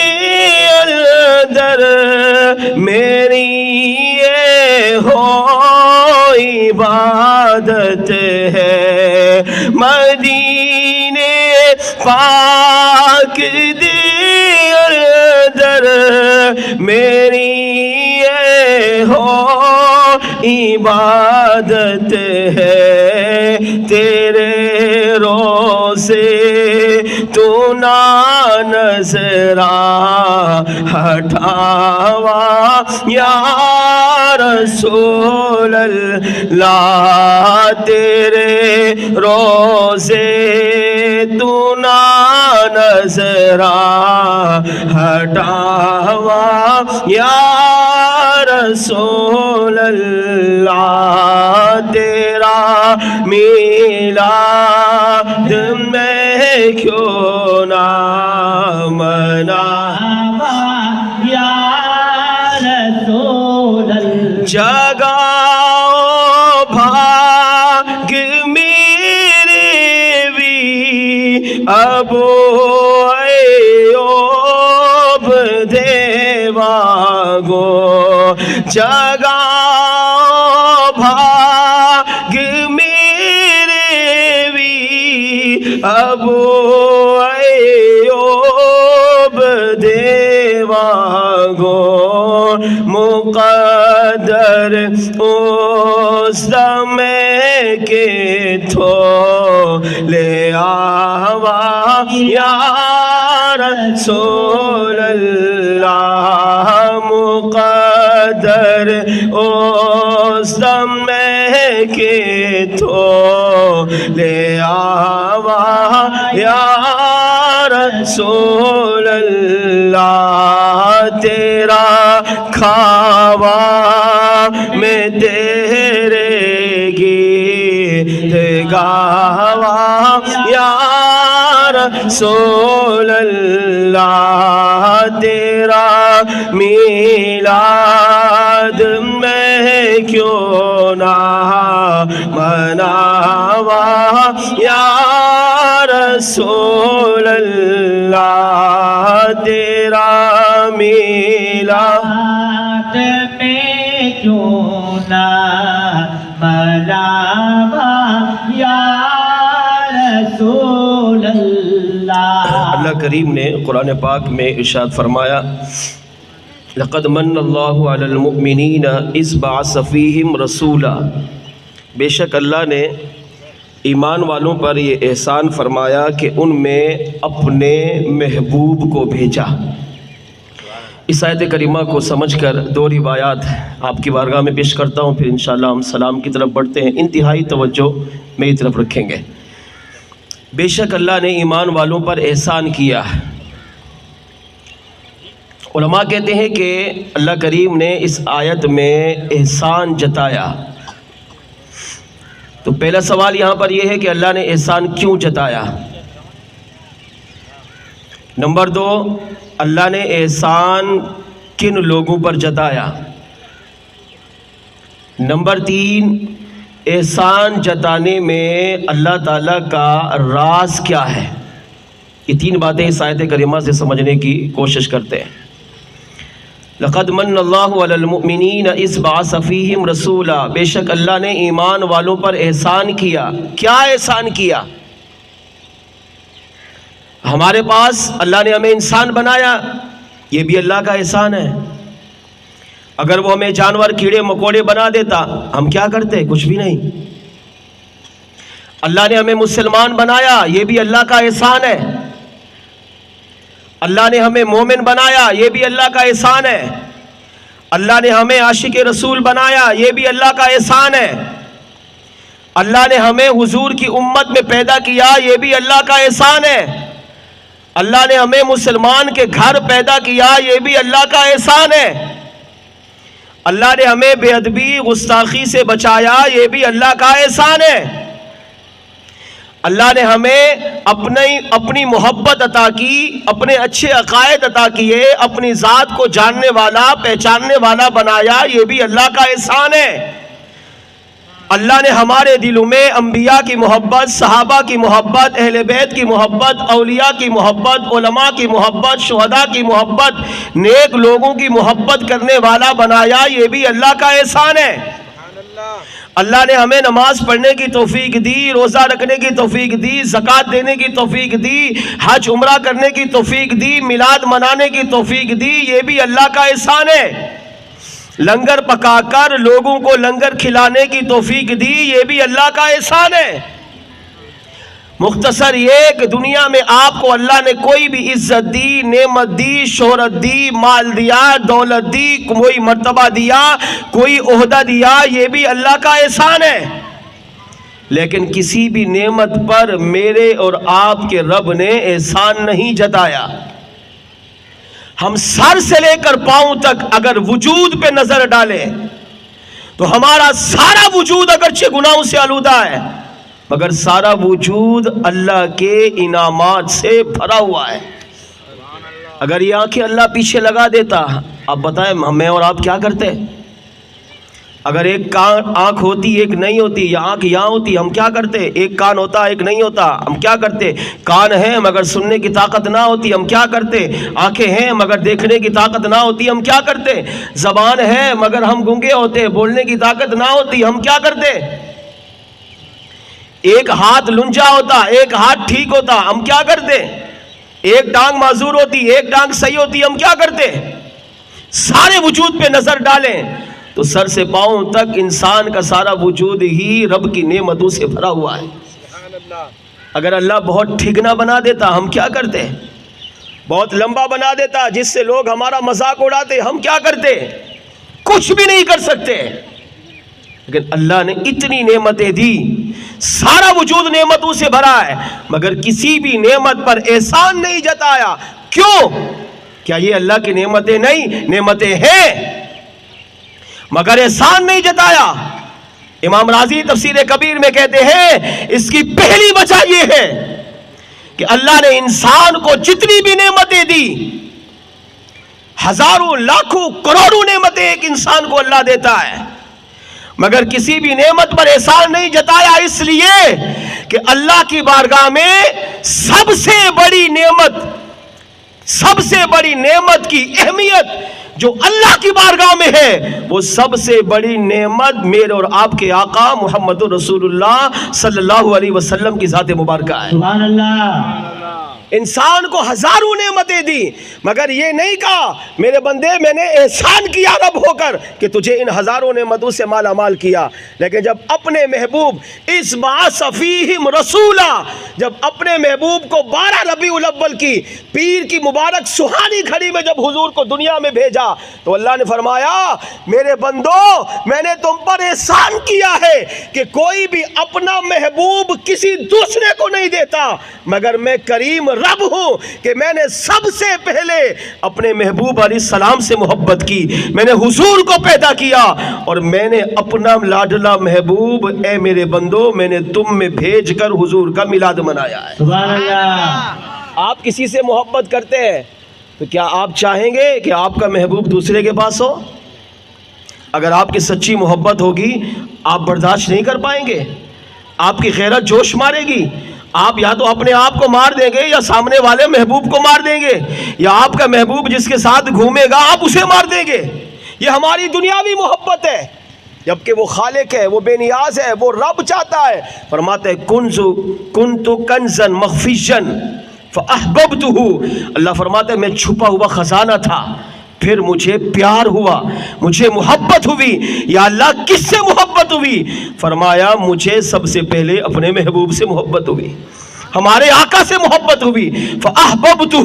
اندر میری یہ ہو عبادت ہے مدینے پاک دے اندر میری یہ ہو عبادت ہے تیرے روزے تو نہ نظرہ ہٹاوا یا رسول اللہ تیرے روزے تو نہ نظرہ ہٹاوا یا رسول اللہ تیرا میلاد میں کیوں نہ منا یا رسول جگاؤ بھاگ میرے بھی ابو ایوب دیواگو جگاؤ بھاگ میرے بھی ابو ایوب دیواگو مقدر اس دم کے تھو لے آوا یا رسول اللہ مقدر اس دم کے تھو لے آوا یا رسول اللہ تیرا کھاوا میں تیرے گیت گاوا یا رسول اللہ تیرا میلاد میں کیوں نہ مناواں یا رسول اللہ تیرا میلاد میں کیوں نہ مناواں یا رسول اللہ۔ اللہ کریم نے قرآن پاک میں ارشاد فرمایا لقد من اللہ علی المؤمنین اذ بعث فیہم رسولا، بے شک اللہ نے ایمان والوں پر یہ احسان فرمایا کہ ان میں اپنے محبوب کو بھیجا۔ اس آیت کریمہ کو سمجھ کر دو روایات آپ کی بارگاہ میں پیش کرتا ہوں، پھر انشاءاللہ ہم سلام کی طرف بڑھتے ہیں۔ انتہائی توجہ میری طرف رکھیں گے۔ بے شک اللہ نے ایمان والوں پر احسان کیا۔ علماء کہتے ہیں کہ اللہ کریم نے اس آیت میں احسان جتایا۔ تو پہلا سوال یہاں پر یہ ہے کہ اللہ نے احسان کیوں جتایا؟ نمبر دو، اللہ نے احسان کن لوگوں پر جتایا؟ نمبر تین، احسان جتانے میں اللہ تعالیٰ کا راز کیا ہے؟ یہ تین باتیں اس آیت کریمہ سے سمجھنے کی کوشش کرتے ہیں۔ لقد من اللہ علی المؤمنین اذ بعث فیہم رسولا، بے شک اللہ نے ایمان والوں پر احسان کیا۔ کیا احسان کیا؟ ہمارے پاس اللہ نے ہمیں انسان بنایا، یہ بھی اللہ کا احسان ہے۔ اگر وہ ہمیں جانور کیڑے مکوڑے بنا دیتا ہم کیا کرتے؟ کچھ بھی نہیں۔ اللہ نے ہمیں مسلمان بنایا، یہ بھی اللہ کا احسان ہے۔ اللہ نے ہمیں مومن بنایا، یہ بھی اللہ کا احسان ہے۔ اللہ نے ہمیں عاشق رسول بنایا، یہ بھی اللہ کا احسان ہے۔ اللہ نے ہمیں حضور کی امت میں پیدا کیا، یہ بھی اللہ کا احسان ہے۔ اللہ نے ہمیں مسلمان کے گھر پیدا کیا، یہ بھی اللہ کا احسان ہے۔ اللہ نے ہمیں بے ادبی گستاخی سے بچایا، یہ بھی اللہ کا احسان ہے۔ اللہ نے ہمیں اپنی محبت عطا کی، اپنے اچھے عقائد عطا کیے، اپنی ذات کو جاننے والا پہچاننے والا بنایا، یہ بھی اللہ کا احسان ہے۔ اللہ نے ہمارے دلوں میں انبیاء کی محبت، صحابہ کی محبت، اہل بیت کی محبت، اولیاء کی محبت، علماء کی محبت، شہداء کی محبت، نیک لوگوں کی محبت کرنے والا بنایا، یہ بھی اللہ کا احسان ہے۔ اللہ نے ہمیں نماز پڑھنے کی توفیق دی، روزہ رکھنے کی توفیق دی، زکوٰۃ دینے کی توفیق دی، حج عمرہ کرنے کی توفیق دی، میلاد منانے کی توفیق دی، یہ بھی اللہ کا احسان ہے۔ لنگر پکا کر لوگوں کو لنگر کھلانے کی توفیق دی، یہ بھی اللہ کا احسان ہے۔ مختصر یہ کہ دنیا میں آپ کو اللہ نے کوئی بھی عزت دی، نعمت دی، شہرت دی، مال دیا، دولت دی، کوئی مرتبہ دیا، کوئی عہدہ دیا، یہ بھی اللہ کا احسان ہے۔ لیکن کسی بھی نعمت پر میرے اور آپ کے رب نے احسان نہیں جتایا۔ ہم سر سے لے کر پاؤں تک اگر وجود پہ نظر ڈالیں تو ہمارا سارا وجود اگرچہ گناہوں سے آلودہ ہے، مگر سارا وجود اللہ کے انعامات سے بھرا ہوا ہے۔ اگر یہ آنکھیں اللہ پیچھے لگا دیتا، آپ بتائیں میں اور آپ کیا کرتے؟ اگر ایک آنکھ ہوتی ایک نہیں ہوتی، یا آنکھ یہاں ہوتی ہم کیا کرتے؟ ایک کان ہوتا ایک نہیں ہوتا ہم کیا کرتے؟ کان ہیں مگر سننے کی طاقت نہ ہوتی ہم کیا کرتے؟ آنکھیں ہیں مگر دیکھنے کی طاقت نہ ہوتی ہم کیا کرتے؟ زبان ہے مگر ہم گنگے ہوتے، بولنے کی طاقت نہ ہوتی ہم کیا کرتے؟ ایک ہاتھ لنجا ہوتا، ایک ہاتھ ٹھیک ہوتا ہم کیا کرتے؟ ایک ٹانگ معذور ہوتی، ایک ٹانگ صحیح ہوتی ہم کیا کرتے؟ سارے وجود پہ نظر ڈالیں تو سر سے پاؤں تک انسان کا سارا وجود ہی رب کی نعمتوں سے بھرا ہوا ہے۔ اگر اللہ بہت ٹھگنا بنا دیتا ہم کیا کرتے؟ بہت لمبا بنا دیتا جس سے لوگ ہمارا مذاق اڑاتے ہم کیا کرتے؟ کچھ بھی نہیں کر سکتے۔ لیکن اللہ نے اتنی نعمتیں دی، سارا وجود نعمتوں سے بھرا ہے، مگر کسی بھی نعمت پر احسان نہیں جتایا۔ کیوں؟ کیا یہ اللہ کی نعمتیں نہیں؟ نعمتیں ہیں مگر احسان نہیں جتایا۔ امام راضی تفسیر کبیر میں کہتے ہیں اس کی پہلی وجہ یہ ہے کہ اللہ نے انسان کو جتنی بھی نعمتیں دی، ہزاروں لاکھوں کروڑوں نعمتیں ایک انسان کو اللہ دیتا ہے، مگر کسی بھی نعمت پر احسان نہیں جتایا، اس لیے کہ اللہ کی بارگاہ میں سب سے بڑی نعمت کی اہمیت جو اللہ کی بارگاہ میں ہے، وہ سب سے بڑی نعمت میرے اور آپ کے آقا محمد رسول اللہ صلی اللہ علیہ وسلم کی ذات مبارکہ ہے۔ سبحان اللہ۔ انسان کو ہزاروں نعمتیں دی، مگر یہ نہیں کہا میرے بندے میں نے احسان کیا رب ہو کر کہ تجھے ان ہزاروں نعمتوں سے مالا مال کیا، لیکن جب اپنے محبوب اس بعث فیہم رسولا، جب اپنے محبوب کو 12 ربیع الاول کی پیر کی مبارک سہانی گھڑی میں جب حضور کو دنیا میں بھیجا تو اللہ نے فرمایا میرے بندو میں نے تم پر احسان کیا ہے کہ کوئی بھی اپنا محبوب کسی دوسرے کو نہیں دیتا، مگر میں کریم رب ہوں کہ میں نے سب سے پہلے اپنے محبوب علیہ السلام سے محبت کی، میں نے حضور کو پیدا کیا اور میں نے اپنا لاڈلا محبوب اے میرے بندو میں نے تم میں بھیج کر حضور کا میلاد منایا ہے۔ سبحان اللہ۔ آپ کسی سے محبت کرتے ہیں تو کیا آپ چاہیں گے کہ آپ کا محبوب دوسرے کے پاس ہو؟ اگر آپ کی سچی محبت ہوگی آپ برداشت نہیں کر پائیں گے، آپ کی غیرت جوش مارے گی، آپ یا تو اپنے آپ کو مار دیں گے یا سامنے والے محبوب کو مار دیں گے، یا آپ کا محبوب جس کے ساتھ گھومے گا آپ اسے مار دیں گے۔ یہ ہماری دنیاوی محبت ہے، جبکہ وہ خالق ہے، وہ بے نیاز ہے، وہ رب چاہتا ہے۔ فرماتے ہیں کنت کنزا مخفیا فاحببتہ، اللہ فرماتے ہیں میں چھپا ہوا خزانہ تھا، پھر مجھے پیار ہوا، مجھے محبت ہوئی۔ یا اللہ کس سے محبت ہوئی؟ فرمایا مجھے سب سے پہلے اپنے محبوب سے محبت ہوئی، ہمارے آقا سے محبت ہوئی۔ فاحببتہ،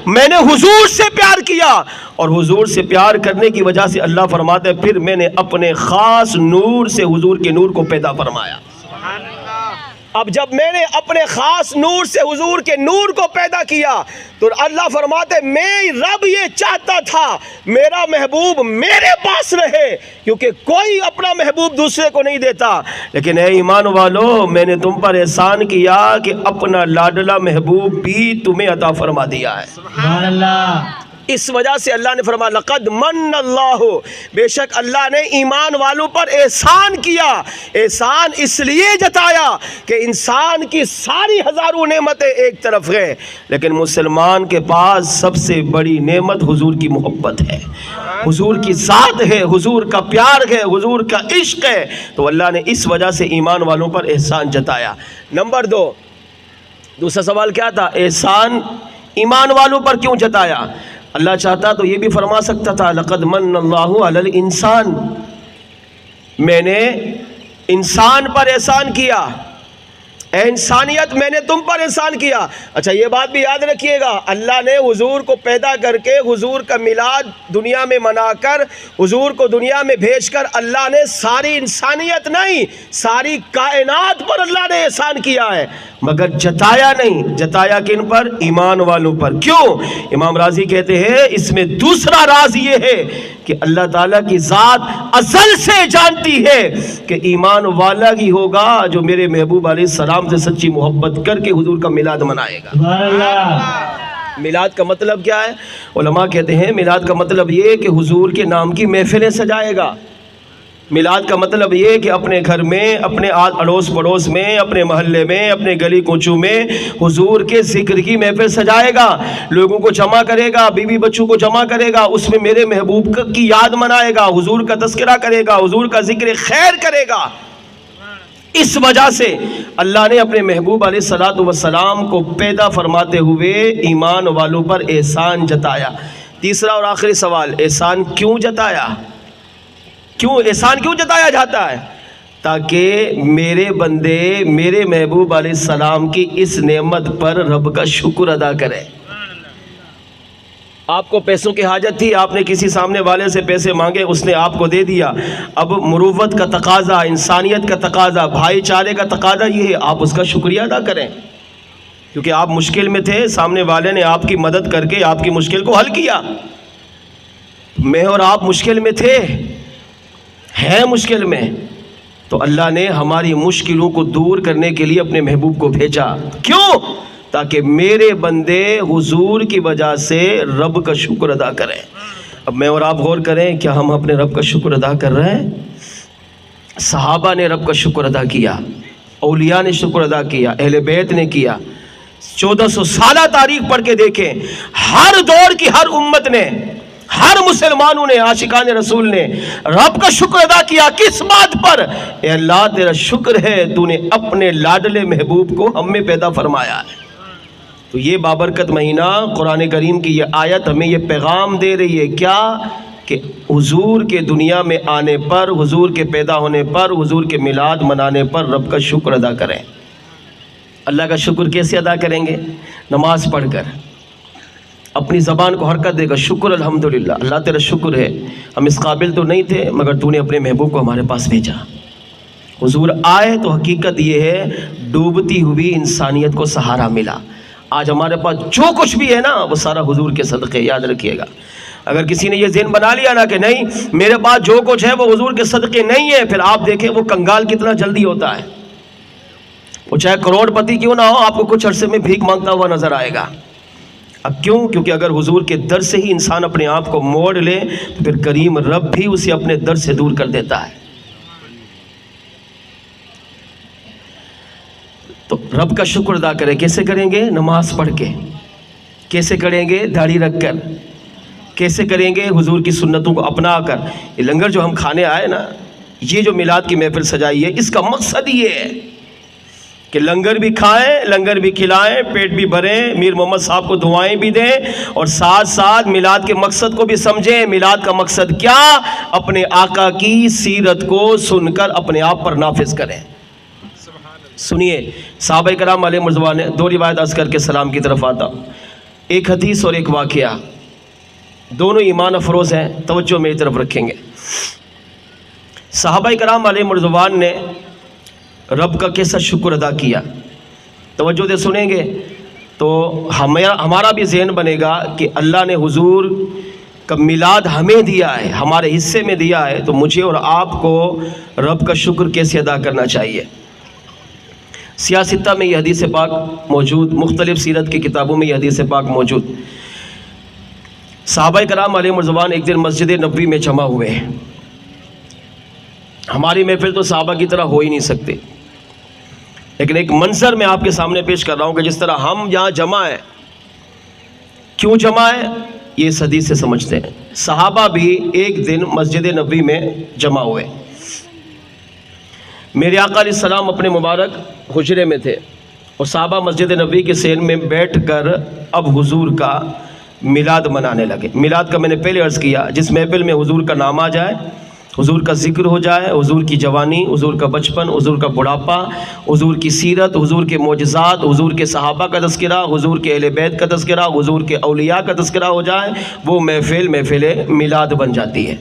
میں نے حضور سے پیار کیا، اور حضور سے پیار کرنے کی وجہ سے اللہ فرماتا ہے پھر میں نے اپنے خاص نور سے حضور کے نور کو پیدا فرمایا۔ اب جب میں نے اپنے خاص نور سے حضور کے نور کو پیدا کیا تو اللہ فرماتے میں رب یہ چاہتا تھا میرا محبوب میرے پاس رہے، کیونکہ کوئی اپنا محبوب دوسرے کو نہیں دیتا۔ لیکن اے ایمان والو میں نے تم پر احسان کیا کہ اپنا لاڈلا محبوب بھی تمہیں عطا فرما دیا ہے۔ سبحان اللہ۔ اس وجہ سے اللہ نے فرمایا لقد من اللہ، بے شک اللہ نے ایمان والوں پر احسان کیا۔ احسان اس لیے جتایا کہ انسان کی ساری ہزاروں نعمتیں ایک طرف گئے، لیکن مسلمان کے پاس سب سے بڑی نعمت حضور کی محبت ہے، حضور کی ذات ہے، حضور کا پیار ہے، حضور کا عشق ہے، تو اللہ نے اس وجہ سے ایمان والوں پر احسان جتایا۔ نمبر 2، دوسرا سوال کیا تھا؟ احسان ایمان والوں پر کیوں جتایا؟ اللہ چاہتا تو یہ بھی فرما سکتا تھا لقد من اللہ علی الانسان، میں نے انسان پر احسان کیا، اے انسانیت میں نے تم پر احسان کیا۔ اچھا یہ بات بھی یاد رکھیے گا اللہ نے حضور کو پیدا کر کے حضور کا میلاد دنیا میں منا کر حضور کو دنیا میں بھیج کر اللہ نے ساری انسانیت نہیں ساری کائنات پر اللہ نے احسان کیا ہے، مگر جتایا نہیں۔ جتایا کن پر؟ ایمان والوں پر۔ کیوں؟ امام راضی کہتے ہیں اس میں دوسرا راز یہ ہے کہ اللہ تعالیٰ کی ذات ازل سے جانتی ہے کہ ایمان والا ہی ہوگا جو میرے محبوب علیہ السلام سے سچی محبت کر کے حضور کا میلاد منائے گا۔ سبحان اللہ۔ میلاد کا مطلب کیا ہے؟ علماء کہتے ہیں میلاد کا مطلب یہ کہ حضور کے نام کی محفلیں سجائے گا۔ میلاد کا مطلب یہ کہ اپنے گھر میں، اپنے اڑوس پڑوس میں، اپنے محلے میں، اپنے گلی کوچوں میں حضور کے ذکر کی محفل سجائے گا، لوگوں کو جمع کرے گا، بیوی بچوں کو جمع کرے گا، اس میں میرے محبوب کی یاد منائے گا، حضور کا تذکرہ کرے گا، حضور کا ذکر خیر کرے گا۔ اس وجہ سے اللہ نے اپنے محبوب علیہ الصلوۃ والسلام کو پیدا فرماتے ہوئے ایمان والوں پر احسان جتایا۔ تیسرا اور آخری سوال، احسان کیوں جتایا؟ کیوں احسان کیوں جتایا جاتا ہے؟ تاکہ میرے بندے میرے محبوب علیہ السلام کی اس نعمت پر رب کا شکر ادا کرے۔ آپ کو پیسوں کی حاجت تھی، آپ نے کسی سامنے والے سے پیسے مانگے، اس نے آپ کو دے دیا۔ اب مروت کا تقاضا، انسانیت کا تقاضا، بھائی چارے کا تقاضا یہ ہے آپ اس کا شکریہ ادا کریں، کیونکہ آپ مشکل میں تھے، سامنے والے نے آپ کی مدد کر کے آپ کی مشکل کو حل کیا۔ میں اور آپ مشکل میں تھے، ہیں مشکل میں، تو اللہ نے ہماری مشکلوں کو دور کرنے کے لیے اپنے محبوب کو بھیجا۔ کیوں؟ تاکہ میرے بندے حضور کی وجہ سے رب کا شکر ادا کریں۔ اب میں اور آپ غور کریں، کیا ہم اپنے رب کا شکر ادا کر رہے ہیں؟ صحابہ نے رب کا شکر ادا کیا، اولیاء نے شکر ادا کیا، اہل بیت نے کیا۔ 1400 سالہ تاریخ پڑھ کے دیکھیں، ہر دور کی ہر امت نے، ہر مسلمانوں نے، عاشقان رسول نے رب کا شکر ادا کیا۔ کس بات پر؟ اے اللہ تیرا شکر ہے تو نے اپنے لاڈلے محبوب کو ہم میں پیدا فرمایا ہے۔ تو یہ بابرکت مہینہ، قرآن کریم کی یہ آیت ہمیں یہ پیغام دے رہی ہے، کیا کہ حضور کے دنیا میں آنے پر، حضور کے پیدا ہونے پر، حضور کے میلاد منانے پر رب کا شکر ادا کریں۔ اللہ کا شکر کیسے ادا کریں گے؟ نماز پڑھ کر، اپنی زبان کو حرکت دے گا، شکر الحمدللہ، اللہ تیرا شکر ہے، ہم اس قابل تو نہیں تھے مگر تو نے اپنے محبوب کو ہمارے پاس بھیجا۔ حضور آئے تو حقیقت یہ ہے ڈوبتی ہوئی انسانیت کو سہارا ملا۔ آج ہمارے پاس جو کچھ بھی ہے نا وہ سارا حضور کے صدقے، یاد رکھیے گا۔ اگر کسی نے یہ ذہن بنا لیا نا کہ نہیں میرے پاس جو کچھ ہے وہ حضور کے صدقے نہیں ہے، پھر آپ دیکھیں وہ کنگال کتنا جلدی ہوتا ہے، وہ چاہے کروڑ پتی کیوں نہ ہو، آپ کو کچھ عرصے میں بھیک مانگتا ہوا نظر آئے گا۔ اب کیوں؟ کیونکہ اگر حضور کے در سے ہی انسان اپنے آپ کو موڑ لے تو پھر کریم رب بھی اسے اپنے در سے دور کر دیتا ہے۔ تو رب کا شکر ادا کریں، کیسے کریں گے؟ نماز پڑھ کے۔ کیسے کریں گے؟ داڑھی رکھ کر۔ کیسے کریں گے؟ حضور کی سنتوں کو اپنا کر۔ یہ لنگر جو ہم کھانے آئے نا، یہ جو میلاد کی محفل سجائی ہے، اس کا مقصد یہ ہے کہ لنگر بھی کھائیں، لنگر بھی کھلائیں، پیٹ بھی بھریں، میر محمد صاحب کو دعائیں بھی دیں، اور ساتھ ساتھ میلاد کے مقصد کو بھی سمجھیں۔ میلاد کا مقصد کیا؟ اپنے آقا کی سیرت کو سن کر اپنے آپ پر نافذ کریں۔ سنیے، صحابہ کرام علیہ مرضوان نے دو روایت عرض کر کے سلام کی طرف آتا، ایک حدیث اور ایک واقعہ، دونوں ایمان افروز ہیں، توجہ میری طرف رکھیں گے۔ صحابہ کرام علیہ مرضوان نے رب کا کیسا شکر ادا کیا، توجہ دے سنیں گے تو ہمارا بھی ذہن بنے گا کہ اللہ نے حضور کا میلاد ہمیں دیا ہے، ہمارے حصے میں دیا ہے، تو مجھے اور آپ کو رب کا شکر کیسے ادا کرنا چاہیے۔ سیاستہ میں یہ حدیث پاک موجود، مختلف سیرت کی کتابوں میں یہ حدیث پاک موجود۔ صحابہ کرام علیہ مرضوان ایک دن مسجد نبوی میں جمع ہوئے۔ ہماری محفل تو صحابہ کی طرح ہو ہی نہیں سکتے، لیکن ایک منظر میں آپ کے سامنے پیش کر رہا ہوں کہ جس طرح ہم یہاں جمع ہیں، کیوں جمع ہیں یہ اس حدیث سے سمجھتے ہیں۔ صحابہ بھی ایک دن مسجد نبوی میں جمع ہوئے۔ میرے آقا علیہ السلام اپنے مبارک حجرے میں تھے اور صحابہ مسجد نبوی کے صحن میں بیٹھ کر اب حضور کا میلاد منانے لگے۔ میلاد کا میں نے پہلے عرض کیا، جس محفل میں حضور کا نام آ جائے، حضور کا ذکر ہو جائے، حضور کی جوانی، حضور کا بچپن، حضور کا بڑھاپا، حضور کی سیرت، حضور کے معجزات، حضور کے صحابہ کا تذکرہ، حضور کے اہل بیت کا تذکرہ، حضور کے اولیاء کا تذکرہ ہو جائے، وہ محفل میلاد بن جاتی ہے۔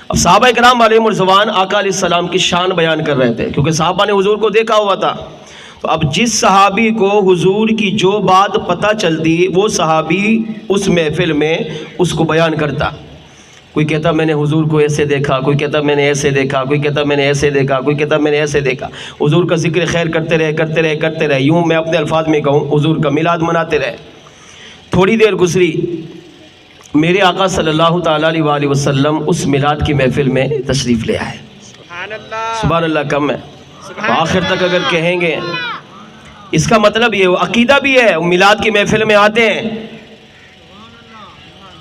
اب صحابہ کرام علیہ مرضوان آقا علیہ السلام کی شان بیان کر رہے تھے، کیونکہ صحابہ نے حضور کو دیکھا ہوا تھا۔ تو اب جس صحابی کو حضور کی جو بات پتہ چلتی، وہ صحابی اس محفل میں اس کو بیان کرتا۔ کوئی کہتا میں نے حضور کو ایسے دیکھا، کوئی کہتا میں نے ایسے دیکھا، کوئی کہتا میں نے ایسے دیکھا، کوئی کہتا میں نے ایسے دیکھا۔ حضور کا ذکر خیر کرتے رہے، یوں میں اپنے الفاظ میں کہوں حضور کا میلاد مناتے رہے۔ تھوڑی دیر گزری، میرے آقا صلی اللہ تعالیٰ علیہ وآلہ وسلم اس میلاد کی محفل میں تشریف لے آئے۔ سبحان اللہ کم ہے، آخر تک اگر کہیں گے اس کا مطلب یہ عقیدہ بھی ہے، میلاد کی محفل میں آتے ہیں،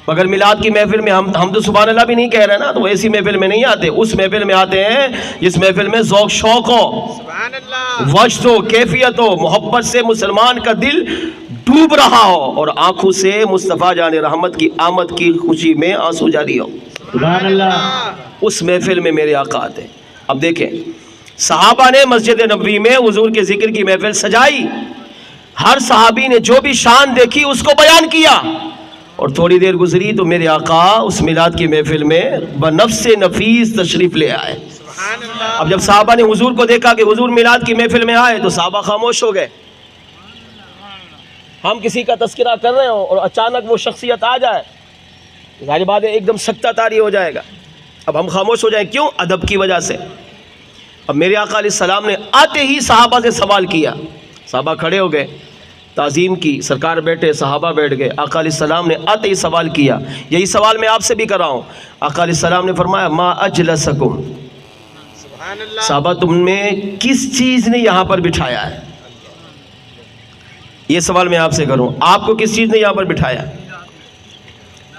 مگر میلاد کی محفل میں ہم تو سبحان اللہ بھی نہیں کہہ رہے نا، تو ایسی محفل میں نہیں آتے، اس محفل میں آتے ہیں جس محفل میں ذوق شوق ہو، وجد ہو، کیفیت ہو، محبت سے مسلمان کا دل ڈوب رہا ہو اور آنکھوں سے مصطفیٰ جان رحمت کی آمد کی خوشی میں آنسو جاری ہو۔ سبحان اللہ۔ اس محفل میں میرے آقا آتے۔ اب دیکھیں، صحابہ نے مسجد نبوی میں حضور کے ذکر کی محفل سجائی، ہر صحابی نے جو بھی شان دیکھی اس کو بیان کیا، اور تھوڑی دیر گزری تو میرے آقا اس میلاد کی محفل میں بنفس نفیس تشریف لے آئے۔ اب جب صحابہ نے حضور کو دیکھا کہ حضور میلاد کی محفل میں آئے تو صحابہ خاموش ہو گئے۔ ہم کسی کا تذکرہ کر رہے ہوں اور اچانک وہ شخصیت آ جائے، ظاہر بات ہے ایک دم سکتہ طاری ہو جائے گا۔ اب ہم خاموش ہو جائیں، کیوں؟ ادب کی وجہ سے۔ اب میرے آقا علیہ السلام نے آتے ہی صحابہ سے سوال کیا، صحابہ کھڑے ہو گئے، تعظیم کی، سرکار بیٹھے، صحابہ بیٹھ گئے، آقا علیہ السلام نے آتے ہی سوال کیا، یہی سوال میں آپ سے بھی کر رہا ہوں۔ آقا علیہ السلام نے فرمایا ما اجلسکم، صحابہ تم نے کس چیز نے یہاں پر بٹھایا ہے؟ یہ سوال میں آپ سے کروں، آپ کو کس چیز نے یہاں پر بٹھایا؟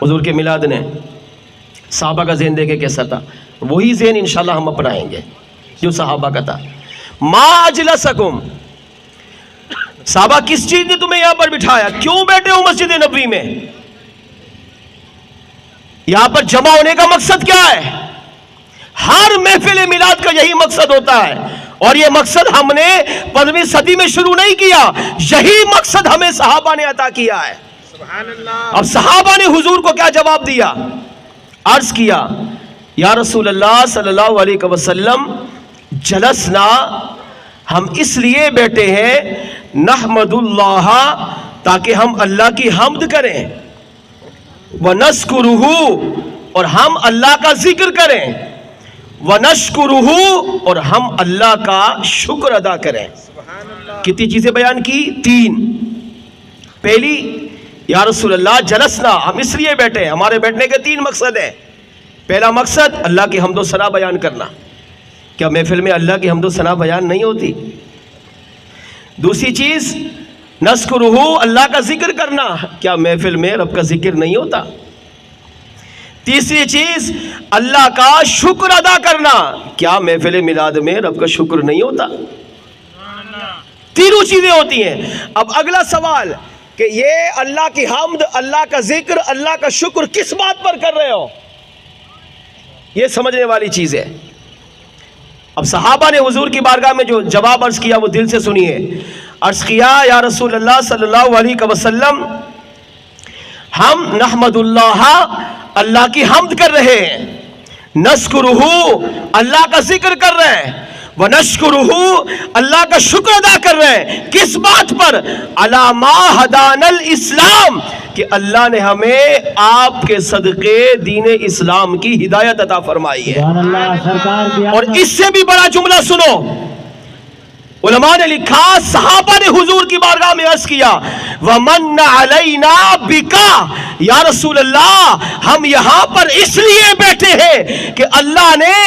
حضور کے میلاد نے۔ صحابہ کا ذہن دیکھے کیسا تھا، وہی ذہن انشاءاللہ ہم اپنائیں گے جو صحابہ کا تھا۔ ما اجلسکم، صحابہ کس چیز نے تمہیں یہاں پر بٹھایا؟ کیوں بیٹھے ہو مسجد نبوی میں؟ یہاں پر جمع ہونے کا مقصد کیا ہے؟ ہر محفل میلاد کا یہی مقصد ہوتا ہے، اور یہ مقصد ہم نے 15ویں صدی میں شروع نہیں کیا، یہی مقصد ہمیں صحابہ نے عطا کیا ہے۔ اب صحابہ نے حضور کو کیا جواب دیا؟ عرض کیا یا رسول اللہ صلی اللہ علیہ وسلم جلسنا، ہم اس لیے بیٹھے ہیں نحمد اللہ، تاکہ ہم اللہ کی حمد کریں، وَنَذْكُرُهُ، اور ہم اللہ کا ذکر کریں، وَنَشْكُرُهُ، اور ہم اللہ کا شکر ادا کریں۔ کتنی چیزیں بیان کی؟ 3۔ پہلی یا رسول اللہ جلسنا، ہم اس لیے بیٹھے ہیں، ہمارے بیٹھنے کے 3 مقصد ہیں۔ پہلا مقصد اللہ کی حمد و ثنا بیان کرنا، کیا محفل میں اللہ کی حمد و ثنا بیان نہیں ہوتی؟ دوسری چیز نذکرہ، اللہ کا ذکر کرنا، کیا محفل میں رب کا ذکر نہیں ہوتا؟ تیسری چیز اللہ کا شکر ادا کرنا، کیا محفل میلاد میں رب کا شکر نہیں ہوتا؟ تینوں چیزیں ہوتی ہیں۔ اب اگلا سوال کہ یہ اللہ کی حمد، اللہ کا ذکر، اللہ کا شکر کس بات پر کر رہے ہو؟ یہ سمجھنے والی چیز ہے۔ اب صحابہ نے حضور کی بارگاہ میں جو جواب عرض کیا وہ دل سے سنیے۔ عرض کیا یا رسول اللہ صلی اللہ علیہ وسلم ہم نحمد اللہ، اللہ کی حمد کر رہے ہیں، نذکرہ، اللہ کا ذکر کر رہے ہیں، وَنَشْكُرُهُ، اللہ کا شکر ادا کر رہے ہیں۔ کس بات پر؟ عَلَى مَا هَدَانَا الْإِسْلَامِ، کہ اللہ نے ہمیں آپ کے صدقے دین اسلام کی ہدایت عطا فرمائی ہے۔ سبحان اللہ، سرکار کی اور اس سے بھی بڑا جملہ سنو، علماء نے لکھا، صحابہ نے حضور کی بارگاہ میں عرض کیا وَمَنَّ عَلَيْنَا بِكَ، یا رسول اللہ ہم یہاں پر اس لیے بیٹھے ہیں کہ اللہ نے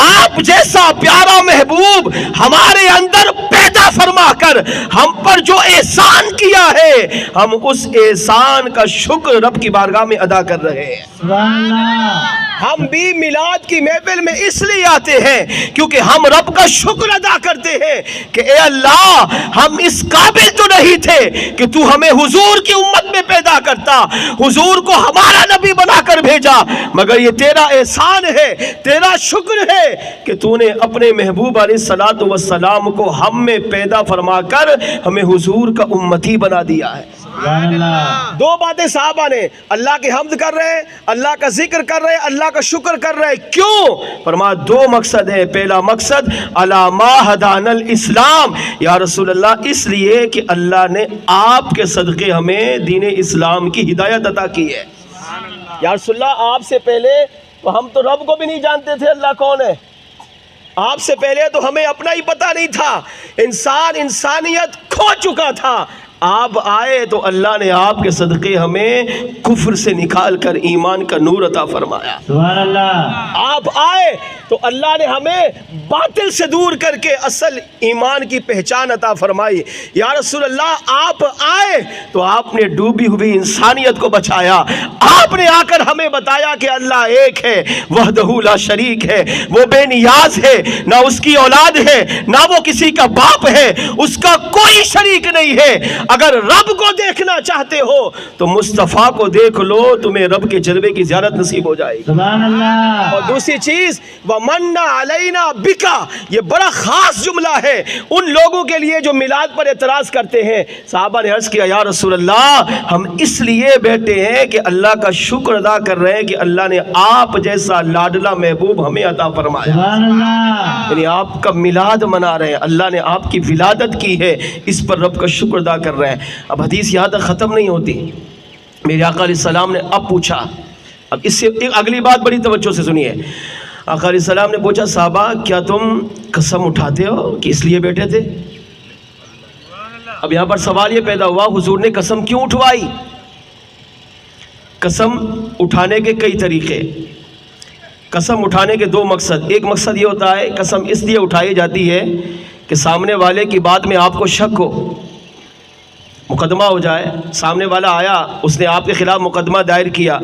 آپ جیسا پیارا محبوب ہمارے اندر پیدا فرما کر ہم پر جو احسان کیا ہے، ہم اس احسان کا شکر رب کی بارگاہ میں ادا کر رہے ہیں۔ سبحان اللہ۔ ہم بھی میلاد کی محفل میں اس لیے آتے ہیں کیونکہ ہم رب کا شکر ادا کرتے ہیں کہ اے اللہ ہم اس قابل تو نہیں تھے کہ تو ہمیں حضور کی امت میں پیدا کرتا، حضور کو ہمارا نبی بنا کر بھیجا، مگر یہ تیرا احسان ہے، تیرا شکر ہے کہ تو نے اپنے محبوب علیہ الصلوۃ والسلام کو ہم میں پیدا فرما کر ہمیں حضور کا امتی بنا دیا ہے۔ سبحان اللہ۔ 2 باتیں صحابہ نے، اللہ کی حمد کر رہے ہیں، اللہ کا ذکر کر رہے ہیں، اللہ کا شکر کر رہے ہیں۔ کیوں؟ فرمایا 2 مقصد ہیں۔ پہلا مقصد عَلَى مَا هَدَانَا الْإِسْلَامِ، یا رسول اللہ اس لیے کہ اللہ نے آپ کے صدقے ہمیں دین اسلام کی ہدایت عطا کی ہے۔ یا رسول اللہ آپ سے پہلے تو ہم تو رب کو بھی نہیں جانتے تھے اللہ کون ہے، آپ سے پہلے تو ہمیں اپنا ہی پتہ نہیں تھا، انسانیت کھو چکا تھا۔ آپ آئے تو اللہ نے آپ کے صدقے ہمیں کفر سے نکال کر ایمان کا نور عطا فرمایا۔ سبحان اللہ۔ آپ آئے تو اللہ نے ہمیں باطل سے دور کر کے اصل ایمان کی پہچان عطا فرمائی۔ یا رسول اللہ آپ آئے تو آپ نے ڈوبی ہوئی انسانیت کو بچایا، آپ نے آ کر ہمیں بتایا کہ اللہ ایک ہے، وحدہ لا شریک ہے، وہ بے نیاز ہے، نہ اس کی اولاد ہے نہ وہ کسی کا باپ ہے، اس کا کوئی شریک نہیں ہے۔ اگر رب کو دیکھنا چاہتے ہو تو مصطفیٰ کو دیکھ لو، تمہیں رب کے جلوے کی زیارت نصیب ہو جائے گی۔ سبحان اللہ۔ اور دوسری چیز وَمَنَّ عَلَيْنَا بِكَ، یہ بڑا خاص جملہ ہے ان لوگوں کے لیے جو میلاد پر اعتراض کرتے ہیں۔ صحابہ نے عرض کیا یا رسول اللہ ہم اس لیے بیٹھے ہیں کہ اللہ کا شکر ادا کر رہے ہیں کہ اللہ نے آپ جیسا لاڈلا محبوب ہمیں عطا فرمایا، سبحان اللہ۔ یعنی آپ کا میلاد منا رہے ہیں، اللہ نے آپ کی ولادت کی ہے، اس پر رب کا شکر ادا کر رہے ہیں۔ اب حدیث یہاں تک ختم نہیں ہوتی، میرے آقا علیہ السلام نے اب پوچھا، اب اس سے اگلی بات بڑی توجہ سے سنیے۔ آقا علیہ السلام نے پوچھا صحابہ کیا تم قسم اٹھاتے ہو کہ اس لیے بیٹھے تھے؟ اب یہاں پر سوال یہ پیدا ہوا حضور نے قسم کیوں اٹھوائی؟ قسم اٹھانے کے کئی طریقے. قسم اٹھانے کے دو مقصد. ایک مقصد یہ ہوتا ہے قسم اس لیے اٹھائی جاتی ہے کہ سامنے والے کی بات میں آپ کو شک ہو، مقدمہ ہو جائے. سامنے والا آیا، اس نے آپ کے خلاف مقدمہ دائر کیا،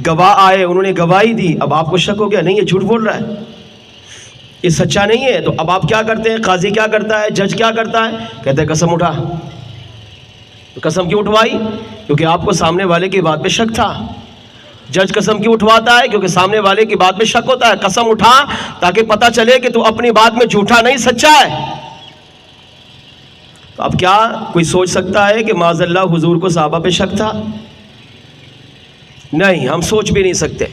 گواہ آئے، انہوں نے گواہی دی، اب آپ کو شک ہو گیا نہیں یہ جھوٹ بول رہا ہے، یہ سچا نہیں ہے. تو اب آپ کیا کرتے ہیں؟ قاضی کیا کرتا ہے؟ جج کیا کرتا ہے؟ کہتے ہیں قسم اٹھا. قسم کیوں اٹھوائی؟ کیونکہ آپ کو سامنے والے کی بات پہ شک تھا. جج قسم کیوں اٹھواتا ہے؟ کیونکہ سامنے والے کی بات پہ شک ہوتا ہے. قسم اٹھا تاکہ پتہ چلے کہ تو اپنی بات میں جھوٹا نہیں، سچا ہے. تو اب کیا کوئی سوچ سکتا ہے کہ معاذ اللہ حضور کو صحابہ پہ شک تھا؟ نہیں، ہم سوچ بھی نہیں سکتے.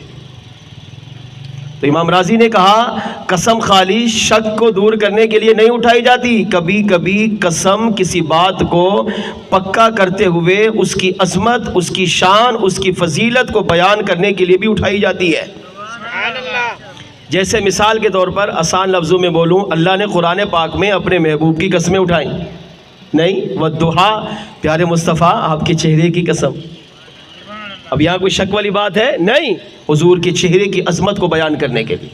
تو امام راضی نے کہا قسم خالی شک کو دور کرنے کے لیے نہیں اٹھائی جاتی، کبھی کبھی قسم کسی بات کو پکا کرتے ہوئے اس کی عظمت، اس کی شان، اس کی فضیلت کو بیان کرنے کے لیے بھی اٹھائی جاتی ہے. جیسے مثال کے طور پر آسان لفظوں میں بولوں، اللہ نے قرآن پاک میں اپنے محبوب کی قسمیں اٹھائیں. نہیں، والضحیٰ، پیارے مصطفیٰ آپ کے چہرے کی قسم. اب یہاں کوئی شک والی بات ہے؟ نہیں، حضور کے چہرے کی عظمت کو بیان کرنے کے لیے.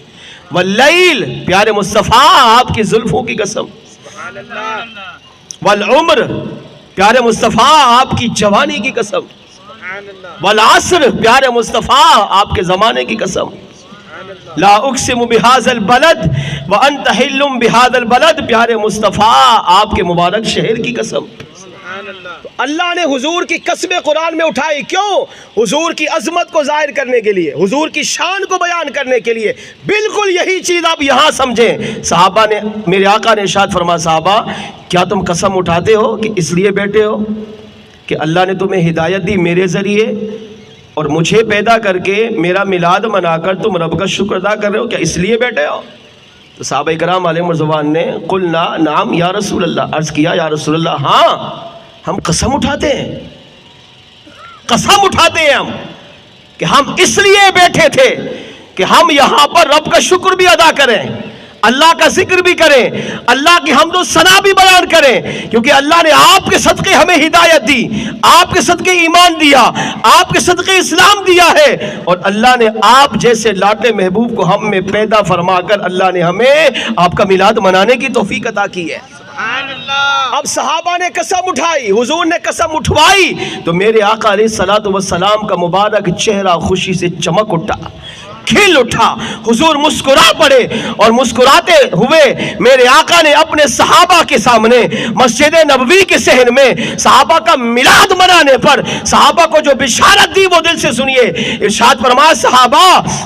واللیل، پیارے مصطفیٰ آپ کی زلفوں کی قسم. والعمر، پیارے مصطفیٰ آپ کی جوانی کی قسم. والعصر، پیارے مصطفیٰ آپ کے زمانے کی قسم. لا اقسم بہذا البلد وانت حل بہذا البلد، پیارے مصطفیٰ آپ کے مبارک شہر کی قسم. اللہ نے حضور کی قسمیں قرآن میں اٹھائی. کیوں؟ حضور کی عظمت کو ظاہر کرنے کے لیے، حضور کی شان کو بیان کرنے کے لیے. بالکل یہی چیز آپ یہاں سمجھیں. صحابہ نے، میرے آقا نے ارشاد فرمایا صحابہ کیا تم قسم اٹھاتے ہو کہ اس لیے بیٹھے ہو کہ اللہ نے تمہیں ہدایت دی میرے ذریعے اور مجھے پیدا کر کے میرا میلاد منا کر تم رب کا شکر ادا کر رہے ہو، کیا اس لیے بیٹھے ہو؟ تو صحابہ کرام علیہم الرضوان نے قلنا نعم یا رسول اللہ، عرض کیا یا رسول اللہ ہاں ہم قسم اٹھاتے ہیں، قسم اٹھاتے ہیں ہم کہ ہم اس لیے بیٹھے تھے کہ ہم یہاں پر رب کا شکر بھی ادا کریں، اللہ کا ذکر بھی کریں، اللہ کی حمد و ثنا بھی بیان کریں، کیونکہ اللہ نے آپ کے صدقے ہمیں ہدایت دی، آپ کے صدقے ایمان دیا، آپ کے صدقے اسلام دیا ہے، اور اللہ نے آپ جیسے لاڈلے محبوب کو ہم میں پیدا فرما کر اللہ نے ہمیں آپ کا میلاد منانے کی توفیق عطا کی ہے. اب صحابہ نے قسم اٹھائی، حضور نے قسم اٹھوائی تو میرے آقا علیہ الصلوۃ والسلام کا مبارک چہرہ خوشی سے چمک اٹھا، کھل اٹھا. حضور مسکرا پڑے اور مسکراتے ہوئے میرے آقا نے اپنے صحابہ کے سامنے مسجد نبوی کے صحن میں صحابہ کا میلاد منانے پر صحابہ کو جو بشارت دی وہ دل سے سنیے. ارشاد فرمایا صحابہ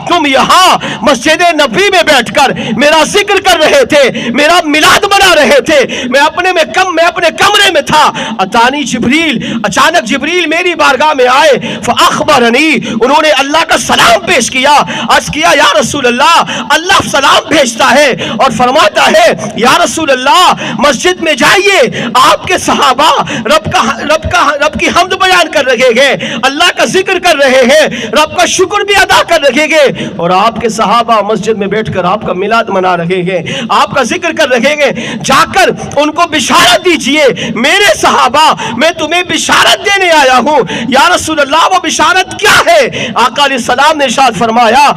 تم یہاں مسجد نبوی میں بیٹھ کر میرا ذکر کر رہے تھے، میرا میلاد منا رہے تھے، میں اپنے کمرے میں تھا. اتانی جبریل، اچانک جبریل میری بارگاہ میں آئے. فاخبرنی، انہوں نے اللہ کا سلام پیش کیا. عرض کیا یا رسول اللہ اللہ سلام بھیجتا ہے اور فرماتا ہے یا رسول اللہ مسجد میں جائیے، آپ کے صحابہ رب کی حمد بیان کر رہے ہیں، اللہ کا ذکر کر رہے ہیں، رب کا شکر بھی ادا کر رہے ہیں، اور آپ کے صحابہ مسجد میں بیٹھ کر آپ کا میلاد منا رہے ہیں، آپ کا ذکر کر رہے ہیں. جا کر ان کو بشارت دیجئے میرے صحابہ میں تمہیں بشارت دینے آیا ہوں. یا رسول اللہ وہ بشارت کیا ہے؟ آقا علیہ السلام نے ارشاد فرمایا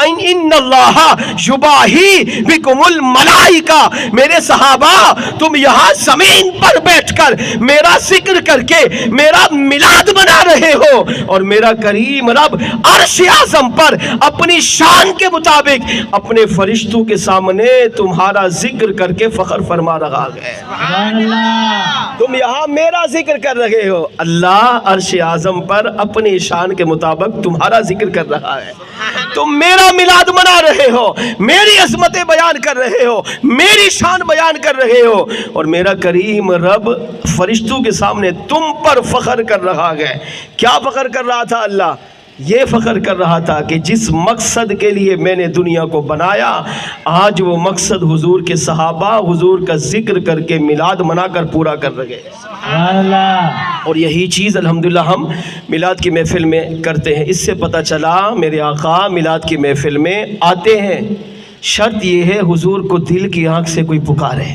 ان اللہ یباہی بکم الملائکہ، میرے صحابہ تم یہاں زمین پر بیٹھ کر میرا ذکر کر کے میرا میلاد منا رہے ہو، اور میرا کریم رب عرش اعظم پر اپنی شان کے مطابق اپنے فرشتوں کے سامنے تمہارا ذکر کر کے فخر فرما رہا ہے. تم یہاں میرا ذکر کر رہے ہو، اللہ عرش اعظم پر اپنی شان کے مطابق تمہارا ذکر کر رہا ہے. تم میرا میلاد منا رہے ہو، میری عظمتیں بیان کر رہے ہو، میری شان بیان کر رہے ہو، اور میرا کریم رب فرشتوں کے سامنے تم پر فخر کر رہا ہے. کیا فخر کر رہا تھا اللہ؟ یہ فخر کر رہا تھا کہ جس مقصد کے لیے میں نے دنیا کو بنایا آج وہ مقصد حضور کے صحابہ حضور کا ذکر کر کے میلاد منا کر پورا کر رہے ہیں. اور یہی چیز الحمدللہ ہم میلاد کی محفل میں کرتے ہیں. اس سے پتہ چلا میرے آقا میلاد کی محفل میں آتے ہیں، شرط یہ ہے حضور کو دل کی آنکھ سے کوئی پکارے،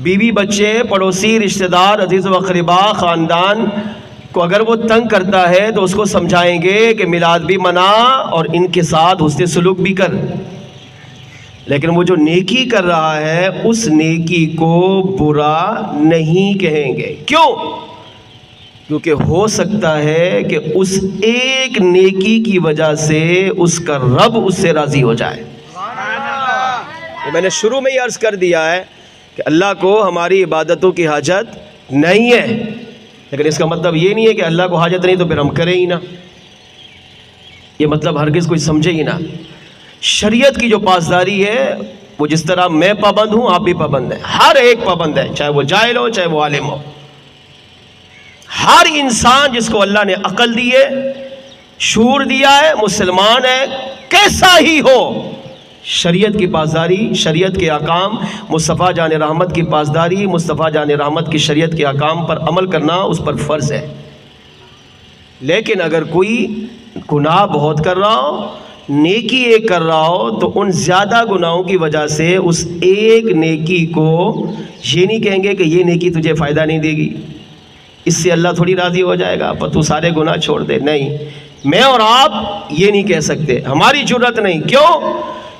بیوی بچے پڑوسی رشتہ دار عزیز و اقربا خاندان کو اگر وہ تنگ کرتا ہے تو اس کو سمجھائیں گے کہ میلاد بھی منا اور ان کے ساتھ حسن سلوک بھی کر، لیکن وہ جو نیکی کر رہا ہے اس نیکی کو برا نہیں کہیں گے۔ کیوں؟ کیونکہ ہو سکتا ہے کہ اس ایک نیکی کی وجہ سے اس کا رب اس سے راضی ہو جائے۔ میں نے شروع میں یہ عرض کر دیا ہے کہ اللہ کو ہماری عبادتوں کی حاجت نہیں ہے، لیکن اس کا مطلب یہ نہیں ہے کہ اللہ کو حاجت نہیں تو پھر ہم کریں ہی نہ، یہ مطلب ہرگز کوئی سمجھے ہی نہ۔ شریعت کی جو پاسداری ہے وہ جس طرح میں پابند ہوں آپ بھی پابند ہیں، ہر ایک پابند ہے، چاہے وہ جاہل ہو چاہے وہ عالم ہو۔ ہر انسان جس کو اللہ نے عقل دی ہے، شعور دیا ہے، مسلمان ہے، کیسا ہی ہو، شریعت کی پاسداری، شریعت کے احکام، مصطفیٰ جان رحمت کی پاسداری، مصطفیٰ جان رحمت کی شریعت کے احکام پر عمل کرنا اس پر فرض ہے۔ لیکن اگر کوئی گناہ بہت کر رہا ہو، نیکی ایک کر رہا ہو، تو ان زیادہ گناہوں کی وجہ سے اس ایک نیکی کو یہ نہیں کہیں گے کہ یہ نیکی تجھے فائدہ نہیں دے گی، اس سے اللہ تھوڑی راضی ہو جائے گا پر تو سارے گناہ چھوڑ دے۔ نہیں، میں اور آپ یہ نہیں کہہ سکتے، ہماری جرت نہیں۔ کیوں؟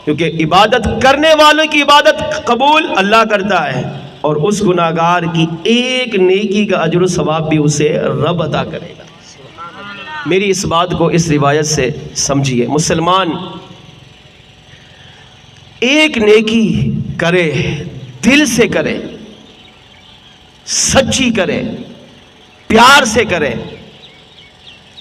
کیونکہ عبادت کرنے والوں کی عبادت قبول اللہ کرتا ہے، اور اس گناہگار کی ایک نیکی کا اجر و ثواب بھی اسے رب عطا کرے گا۔ میری اس بات کو اس روایت سے سمجھیے، مسلمان ایک نیکی کرے، دل سے کرے، سچی کرے، پیار سے کرے،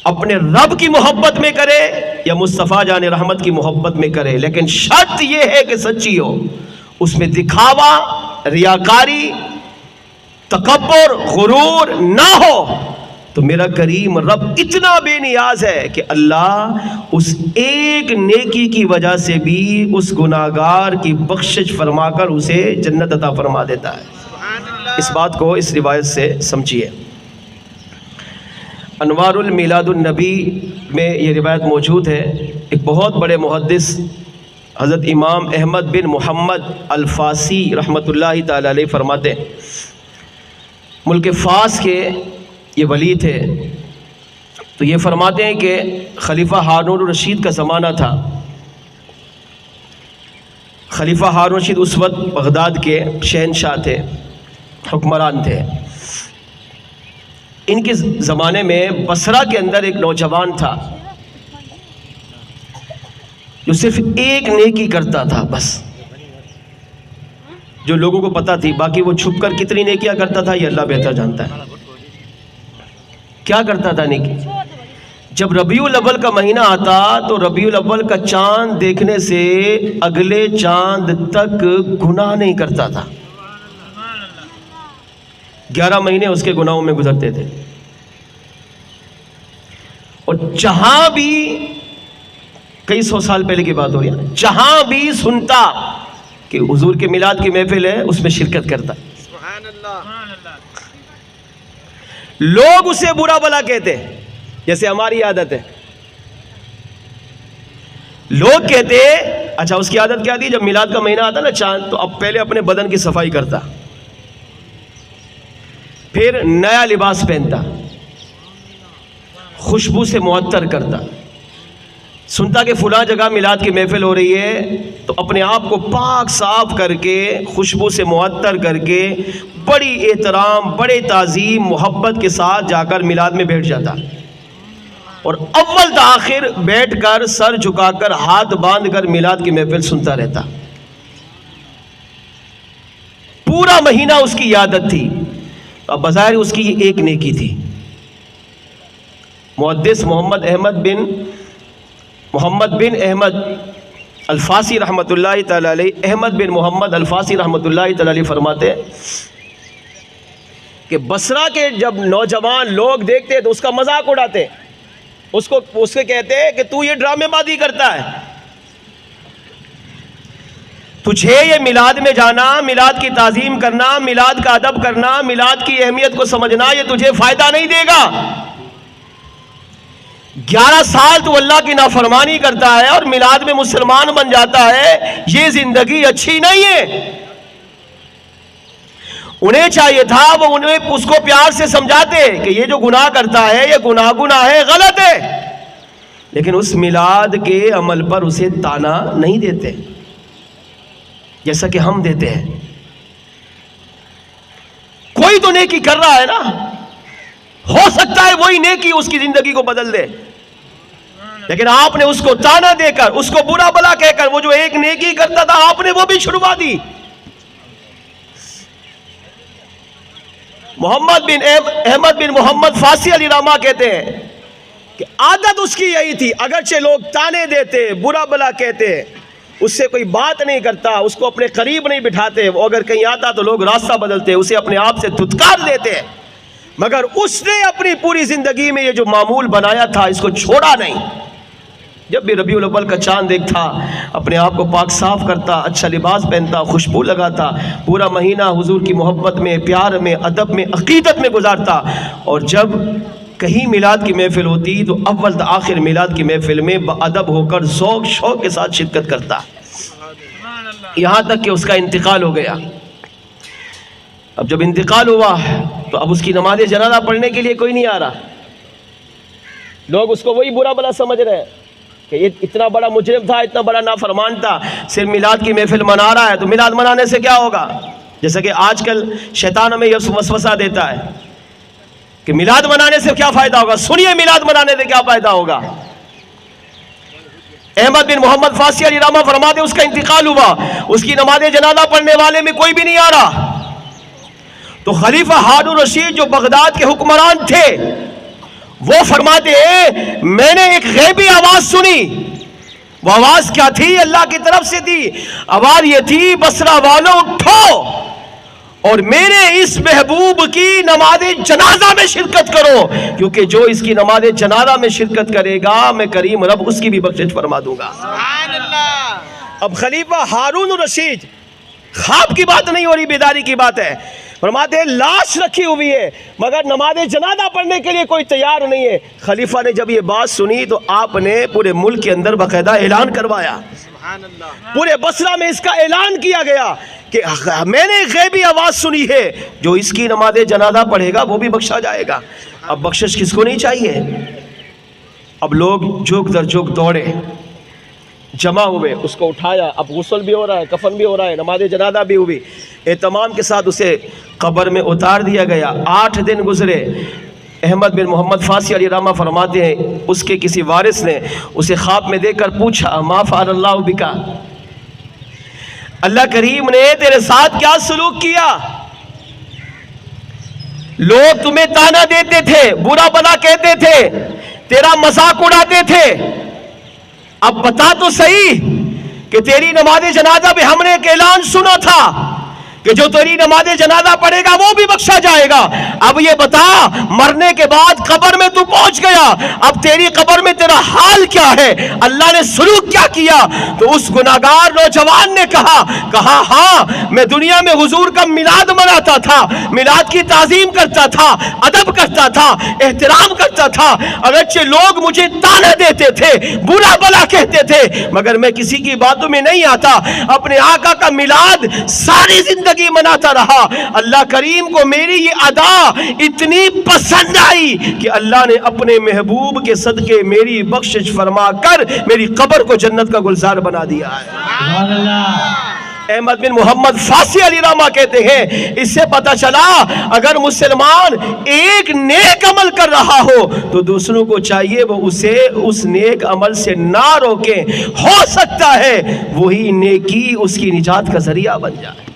اپنے رب کی محبت میں کرے یا مصطفیٰ جان رحمت کی محبت میں کرے، لیکن شرط یہ ہے کہ سچی ہو، اس میں دکھاوا، ریاکاری، تکبر، غرور نہ ہو، تو میرا کریم رب اتنا بے نیاز ہے کہ اللہ اس ایک نیکی کی وجہ سے بھی اس گناہگار کی بخشش فرما کر اسے جنت عطا فرما دیتا ہے۔ اس بات کو اس روایت سے سمجھیے۔ انوار المیلاد النبی میں یہ روایت موجود ہے، ایک بہت بڑے محدث حضرت امام احمد بن محمد الفاسی رحمۃ اللہ تعالی علیہ فرماتے ہیں، ملک فاس کے یہ ولی تھے، تو یہ فرماتے ہیں کہ خلیفہ ہارون الرشید کا زمانہ تھا۔ خلیفہ ہارون الرشید اس وقت بغداد کے شہنشاہ تھے، حکمران تھے۔ ان کے زمانے میں بصرہ کے اندر ایک نوجوان تھا جو صرف ایک نیکی کرتا تھا، بس جو لوگوں کو پتا تھی، باقی وہ چھپ کر کتنی نیکیاں کرتا تھا یہ اللہ بہتر جانتا ہے۔ کیا کرتا تھا نیکی؟ جب ربیع الاول کا مہینہ آتا تو ربیع الاول کا چاند دیکھنے سے اگلے چاند تک گناہ نہیں کرتا تھا، 11 مہینے اس کے گناہوں میں گزرتے تھے، اور جہاں بھی، کئی سو سال پہلے کی بات ہو رہی ہے، جہاں بھی سنتا کہ حضور کے میلاد کی محفل ہے اس میں شرکت کرتا۔ سبحان اللہ۔ لوگ اسے برا بھلا کہتے، جیسے ہماری عادت ہے، لوگ کہتے اچھا اس کی عادت کیا تھی، جب میلاد کا مہینہ آتا نا چاند، تو اب پہلے اپنے بدن کی صفائی کرتا، پھر نیا لباس پہنتا، خوشبو سے معطر کرتا، سنتا کہ فلاں جگہ میلاد کی محفل ہو رہی ہے تو اپنے آپ کو پاک صاف کر کے خوشبو سے معطر کر کے بڑی احترام، بڑے تعظیم، محبت کے ساتھ جا کر میلاد میں بیٹھ جاتا، اور اول تاخیر بیٹھ کر سر جھکا کر ہاتھ باندھ کر میلاد کی محفل سنتا رہتا۔ پورا مہینہ اس کی عادت تھی، اب بظاہر اس کی یہ ایک نیکی تھی۔ محدث محمد بن احمد الفاسی رحمۃ اللہ تعالی علیہ، احمد بن محمد الفاسی رحمۃ اللہ تعالی علیہ فرماتے ہیں کہ بصرہ کے جب نوجوان لوگ دیکھتے تو اس کا مذاق اڑاتے، اس سے کہتے کہ تو یہ ڈرامے بازی کرتا ہے، تجھے یہ میلاد میں جانا، میلاد کی تعظیم کرنا، میلاد کا ادب کرنا، میلاد کی اہمیت کو سمجھنا، یہ تجھے فائدہ نہیں دے گا۔ 11 سال تو اللہ کی نافرمانی کرتا ہے اور میلاد میں مسلمان بن جاتا ہے، یہ زندگی اچھی نہیں ہے۔ انہیں چاہیے تھا وہ انہیں اس کو پیار سے سمجھاتے کہ یہ جو گناہ کرتا ہے یہ گناہ ہے، غلط ہے، لیکن اس میلاد کے عمل پر اسے تانا نہیں دیتے جیسا کہ ہم دیتے ہیں۔ کوئی تو نیکی کر رہا ہے نا، ہو سکتا ہے وہی نیکی اس کی زندگی کو بدل دے، لیکن آپ نے اس کو تانا دے کر، اس کو برا بلا کہہ کر، وہ جو ایک نیکی کرتا تھا آپ نے وہ بھی چھڑوا دی۔ احمد بن محمد فاسی علی رحمہ کہتے ہیں کہ عادت اس کی یہی تھی، اگرچہ لوگ تانے دیتے، برا بلا کہتے، اس سے کوئی بات نہیں کرتا، اس کو اپنے قریب نہیں بٹھاتے، وہ اگر کہیں آتا تو لوگ راستہ بدلتے، اسے اپنے آپ سے دھتکار دیتے، مگر اس نے اپنی پوری زندگی میں یہ جو معمول بنایا تھا اس کو چھوڑا نہیں۔ جب بھی ربیع الاول کا چاند دیکھتا اپنے آپ کو پاک صاف کرتا، اچھا لباس پہنتا، خوشبو لگاتا، پورا مہینہ حضور کی محبت میں، پیار میں، ادب میں، عقیدت میں گزارتا، اور جب کہیں میلاد کی محفل ہوتی تو اول تا آخر میلاد کی محفل میں بادب ہو کر ذوق شوق کے ساتھ شرکت کرتا، یہاں تک کہ اس کا انتقال ہو گیا۔ اب جب انتقال ہوا تو اب اس کی نماز جنازہ پڑھنے کے لیے کوئی نہیں آ رہا، لوگ اس کو وہی برا بلا سمجھ رہے ہیں کہ یہ اتنا بڑا مجرم تھا، اتنا بڑا نافرمان تھا، صرف میلاد کی محفل منا رہا ہے تو میلاد منانے سے کیا ہوگا؟ جیسا کہ آج کل شیطان ہمیں یہ وسوسہ دیتا ہے کہ میلاد منانے سے کیا فائدہ ہوگا۔ سنیے میلاد منانے سے کیا فائدہ ہوگا۔ احمد بن محمد فاسی علی رحمہ فرماتے اس کا انتقال ہوا، اس کی نماز جنازہ پڑھنے والے میں کوئی بھی نہیں آ رہا، تو خلیفہ ہارون الرشید جو بغداد کے حکمران تھے وہ فرماتے ہیں میں نے ایک غیبی آواز سنی۔ وہ آواز کیا تھی؟ اللہ کی طرف سے تھی۔ آواز یہ تھی بصرہ والوں اٹھو اور میرے اس محبوب کی نماز جنازہ میں شرکت کرو، کیونکہ جو اس کی نماز جنازہ میں شرکت کرے گا میں کریم رب اس کی بھی بخشش فرما دوں گا۔ سبحان اللہ۔ اب خلیفہ ہارون الرشید، خواب کی بات نہیں ہو رہی، بیداری کی بات ہے، فرماتے ہیں لاش رکھی ہوئی ہے مگر نماز جنازہ پڑھنے کے لیے کوئی تیار نہیں ہے۔ خلیفہ نے جب یہ بات سنی تو آپ نے پورے ملک کے اندر باقاعدہ اعلان کروایا، پورے بصرہ میں اس کا اعلان کیا گیا کہ میں نے غیبی آواز سنی ہے، جو اس کی نماز جنازہ پڑھے گا وہ بھی بخشا جائے گا۔ اب بخشش کس کو نہیں چاہیے؟ اب لوگ جھک در جھک دوڑے، جمع ہوئے، اس کو اٹھایا، اب غسل بھی ہو رہا ہے، کفن بھی ہو رہا ہے، نماز جنازہ بھی ہوئی، اہتمام کے ساتھ اسے قبر میں اتار دیا گیا۔ 8 دن گزرے۔ احمد بن محمد فاسی علی رحمہ فرماتے ہیں اس کے کسی وارث نے اسے خواب میں دیکھ کر پوچھا ما فعل اللہ بکا، اللہ کریم نے تیرے ساتھ کیا سلوک کیا؟ لوگ تمہیں تانا دیتے تھے، برا بلا کہتے تھے، تیرا مذاق اڑاتے تھے، اب بتا تو صحیح کہ تیری نماز جنازہ میں ہم نے ایک اعلان سنا تھا کہ جو تیری نماز جنازہ پڑھے گا وہ بھی بخشا جائے گا۔ اب یہ بتا مرنے کے بعد قبر میں تو پہنچ گیا، اب تیری قبر میں تیرا حال کیا ہے؟ اللہ نے سلوک کیا کیا؟ تو اس گناہگار نوجوان نے کہا ہاں میں دنیا میں حضور کا میلاد مناتا تھا، میلاد کی تعظیم کرتا تھا، ادب کرتا تھا، احترام کرتا تھا، اگرچہ لوگ مجھے تانا دیتے تھے، برا بلا کہتے تھے، مگر میں کسی کی باتوں میں نہیں آتا، اپنے آقا کا میلاد ساری زندگی مناتا رہا۔ اللہ کریم کو میری یہ ادا اتنی پسند آئی کہ اللہ نے اپنے محبوب کے صدقے میری بخشش فرما کر میری قبر کو جنت کا گلزار بنا دیا ہے۔ سبحان اللہ۔ احمد بن محمد فاسی علی رحمہ کہتے ہیں اس سے پتہ چلا اگر مسلمان ایک نیک عمل کر رہا ہو تو دوسروں کو چاہیے وہ اسے اس نیک عمل سے نہ روکیں، ہو سکتا ہے وہی نیکی اس کی نجات کا ذریعہ بن جائے،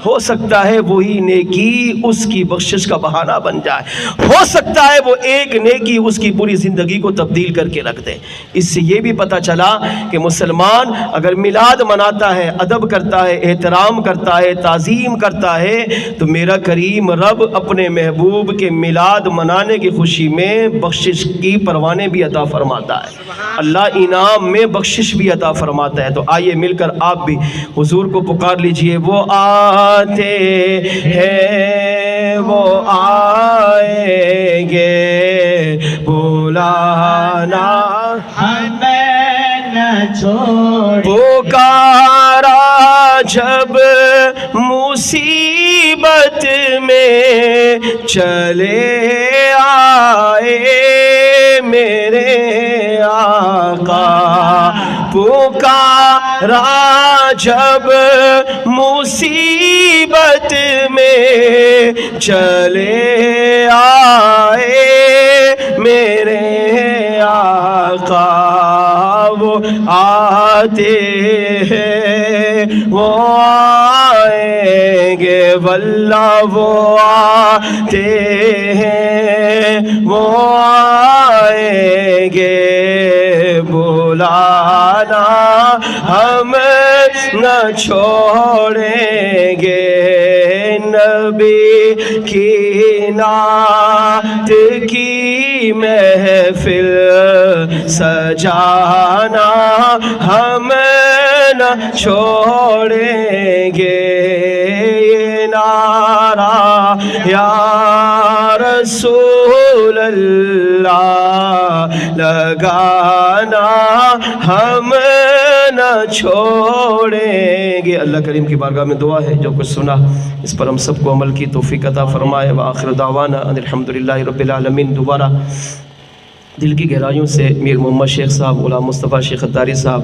ہو سکتا ہے وہی نیکی اس کی بخشش کا بہانہ بن جائے، ہو سکتا ہے وہ ایک نیکی اس کی پوری زندگی کو تبدیل کر کے رکھ دے۔ اس سے یہ بھی پتہ چلا کہ مسلمان اگر میلاد مناتا ہے، ادب کرتا ہے، احترام کرتا ہے، تعظیم کرتا ہے تو میرا کریم رب اپنے محبوب کے میلاد منانے کی خوشی میں بخشش کی پروانے بھی عطا فرماتا ہے، اللہ انعام میں بخشش بھی عطا فرماتا ہے۔ تو آئیے مل کر آپ بھی حضور کو پکار لیجئے، وہ آتے ہیں وہ آئیں گے، بلانا ہمیں نہ چھوڑ، پکارا جب مصیبت مصیبت میں چلے آئے میرے آقا، پکارا جب مصیبت میں چلے آئے میرے آقا، وہ آتے ہیں وہ آئیں گے، واللہ وہ آتے ہیں وہ آئیں گے، بلانا ہم نہ چھوڑیں گے، نبی کی نعت کی محفل سجانا ہم نہ چھوڑیں گے، یہ نعرہ یا رسول اللہ لگانا ہم نہ چھوڑیں گے۔ اللہ کریم کی بارگاہ میں دعا ہے، جو کچھ سنا اس پر ہم سب کو عمل کی توفیق عطا فرمائے، وآخر دعوانا ان الحمدللہ رب العالمین۔ دوبارہ دل کی گہرائیوں سے میر محمد شیخ صاحب، غلام مصطفیٰ شیخ اتاری صاحب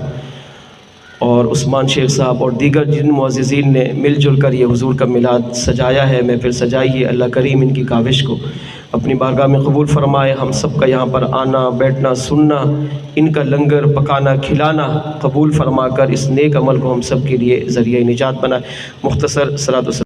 اور عثمان شیخ صاحب اور دیگر جن معززین نے مل جل کر یہ حضور کا میلاد سجایا ہے، محفل سجائی ہے، اللہ کریم ان کی کاوش کو اپنی بارگاہ میں قبول فرمائے، ہم سب کا یہاں پر آنا بیٹھنا سننا، ان کا لنگر پکانا کھلانا قبول فرما کر اس نیک عمل کو ہم سب کے لیے ذریعہ نجات بنائے۔ مختصر صلاۃ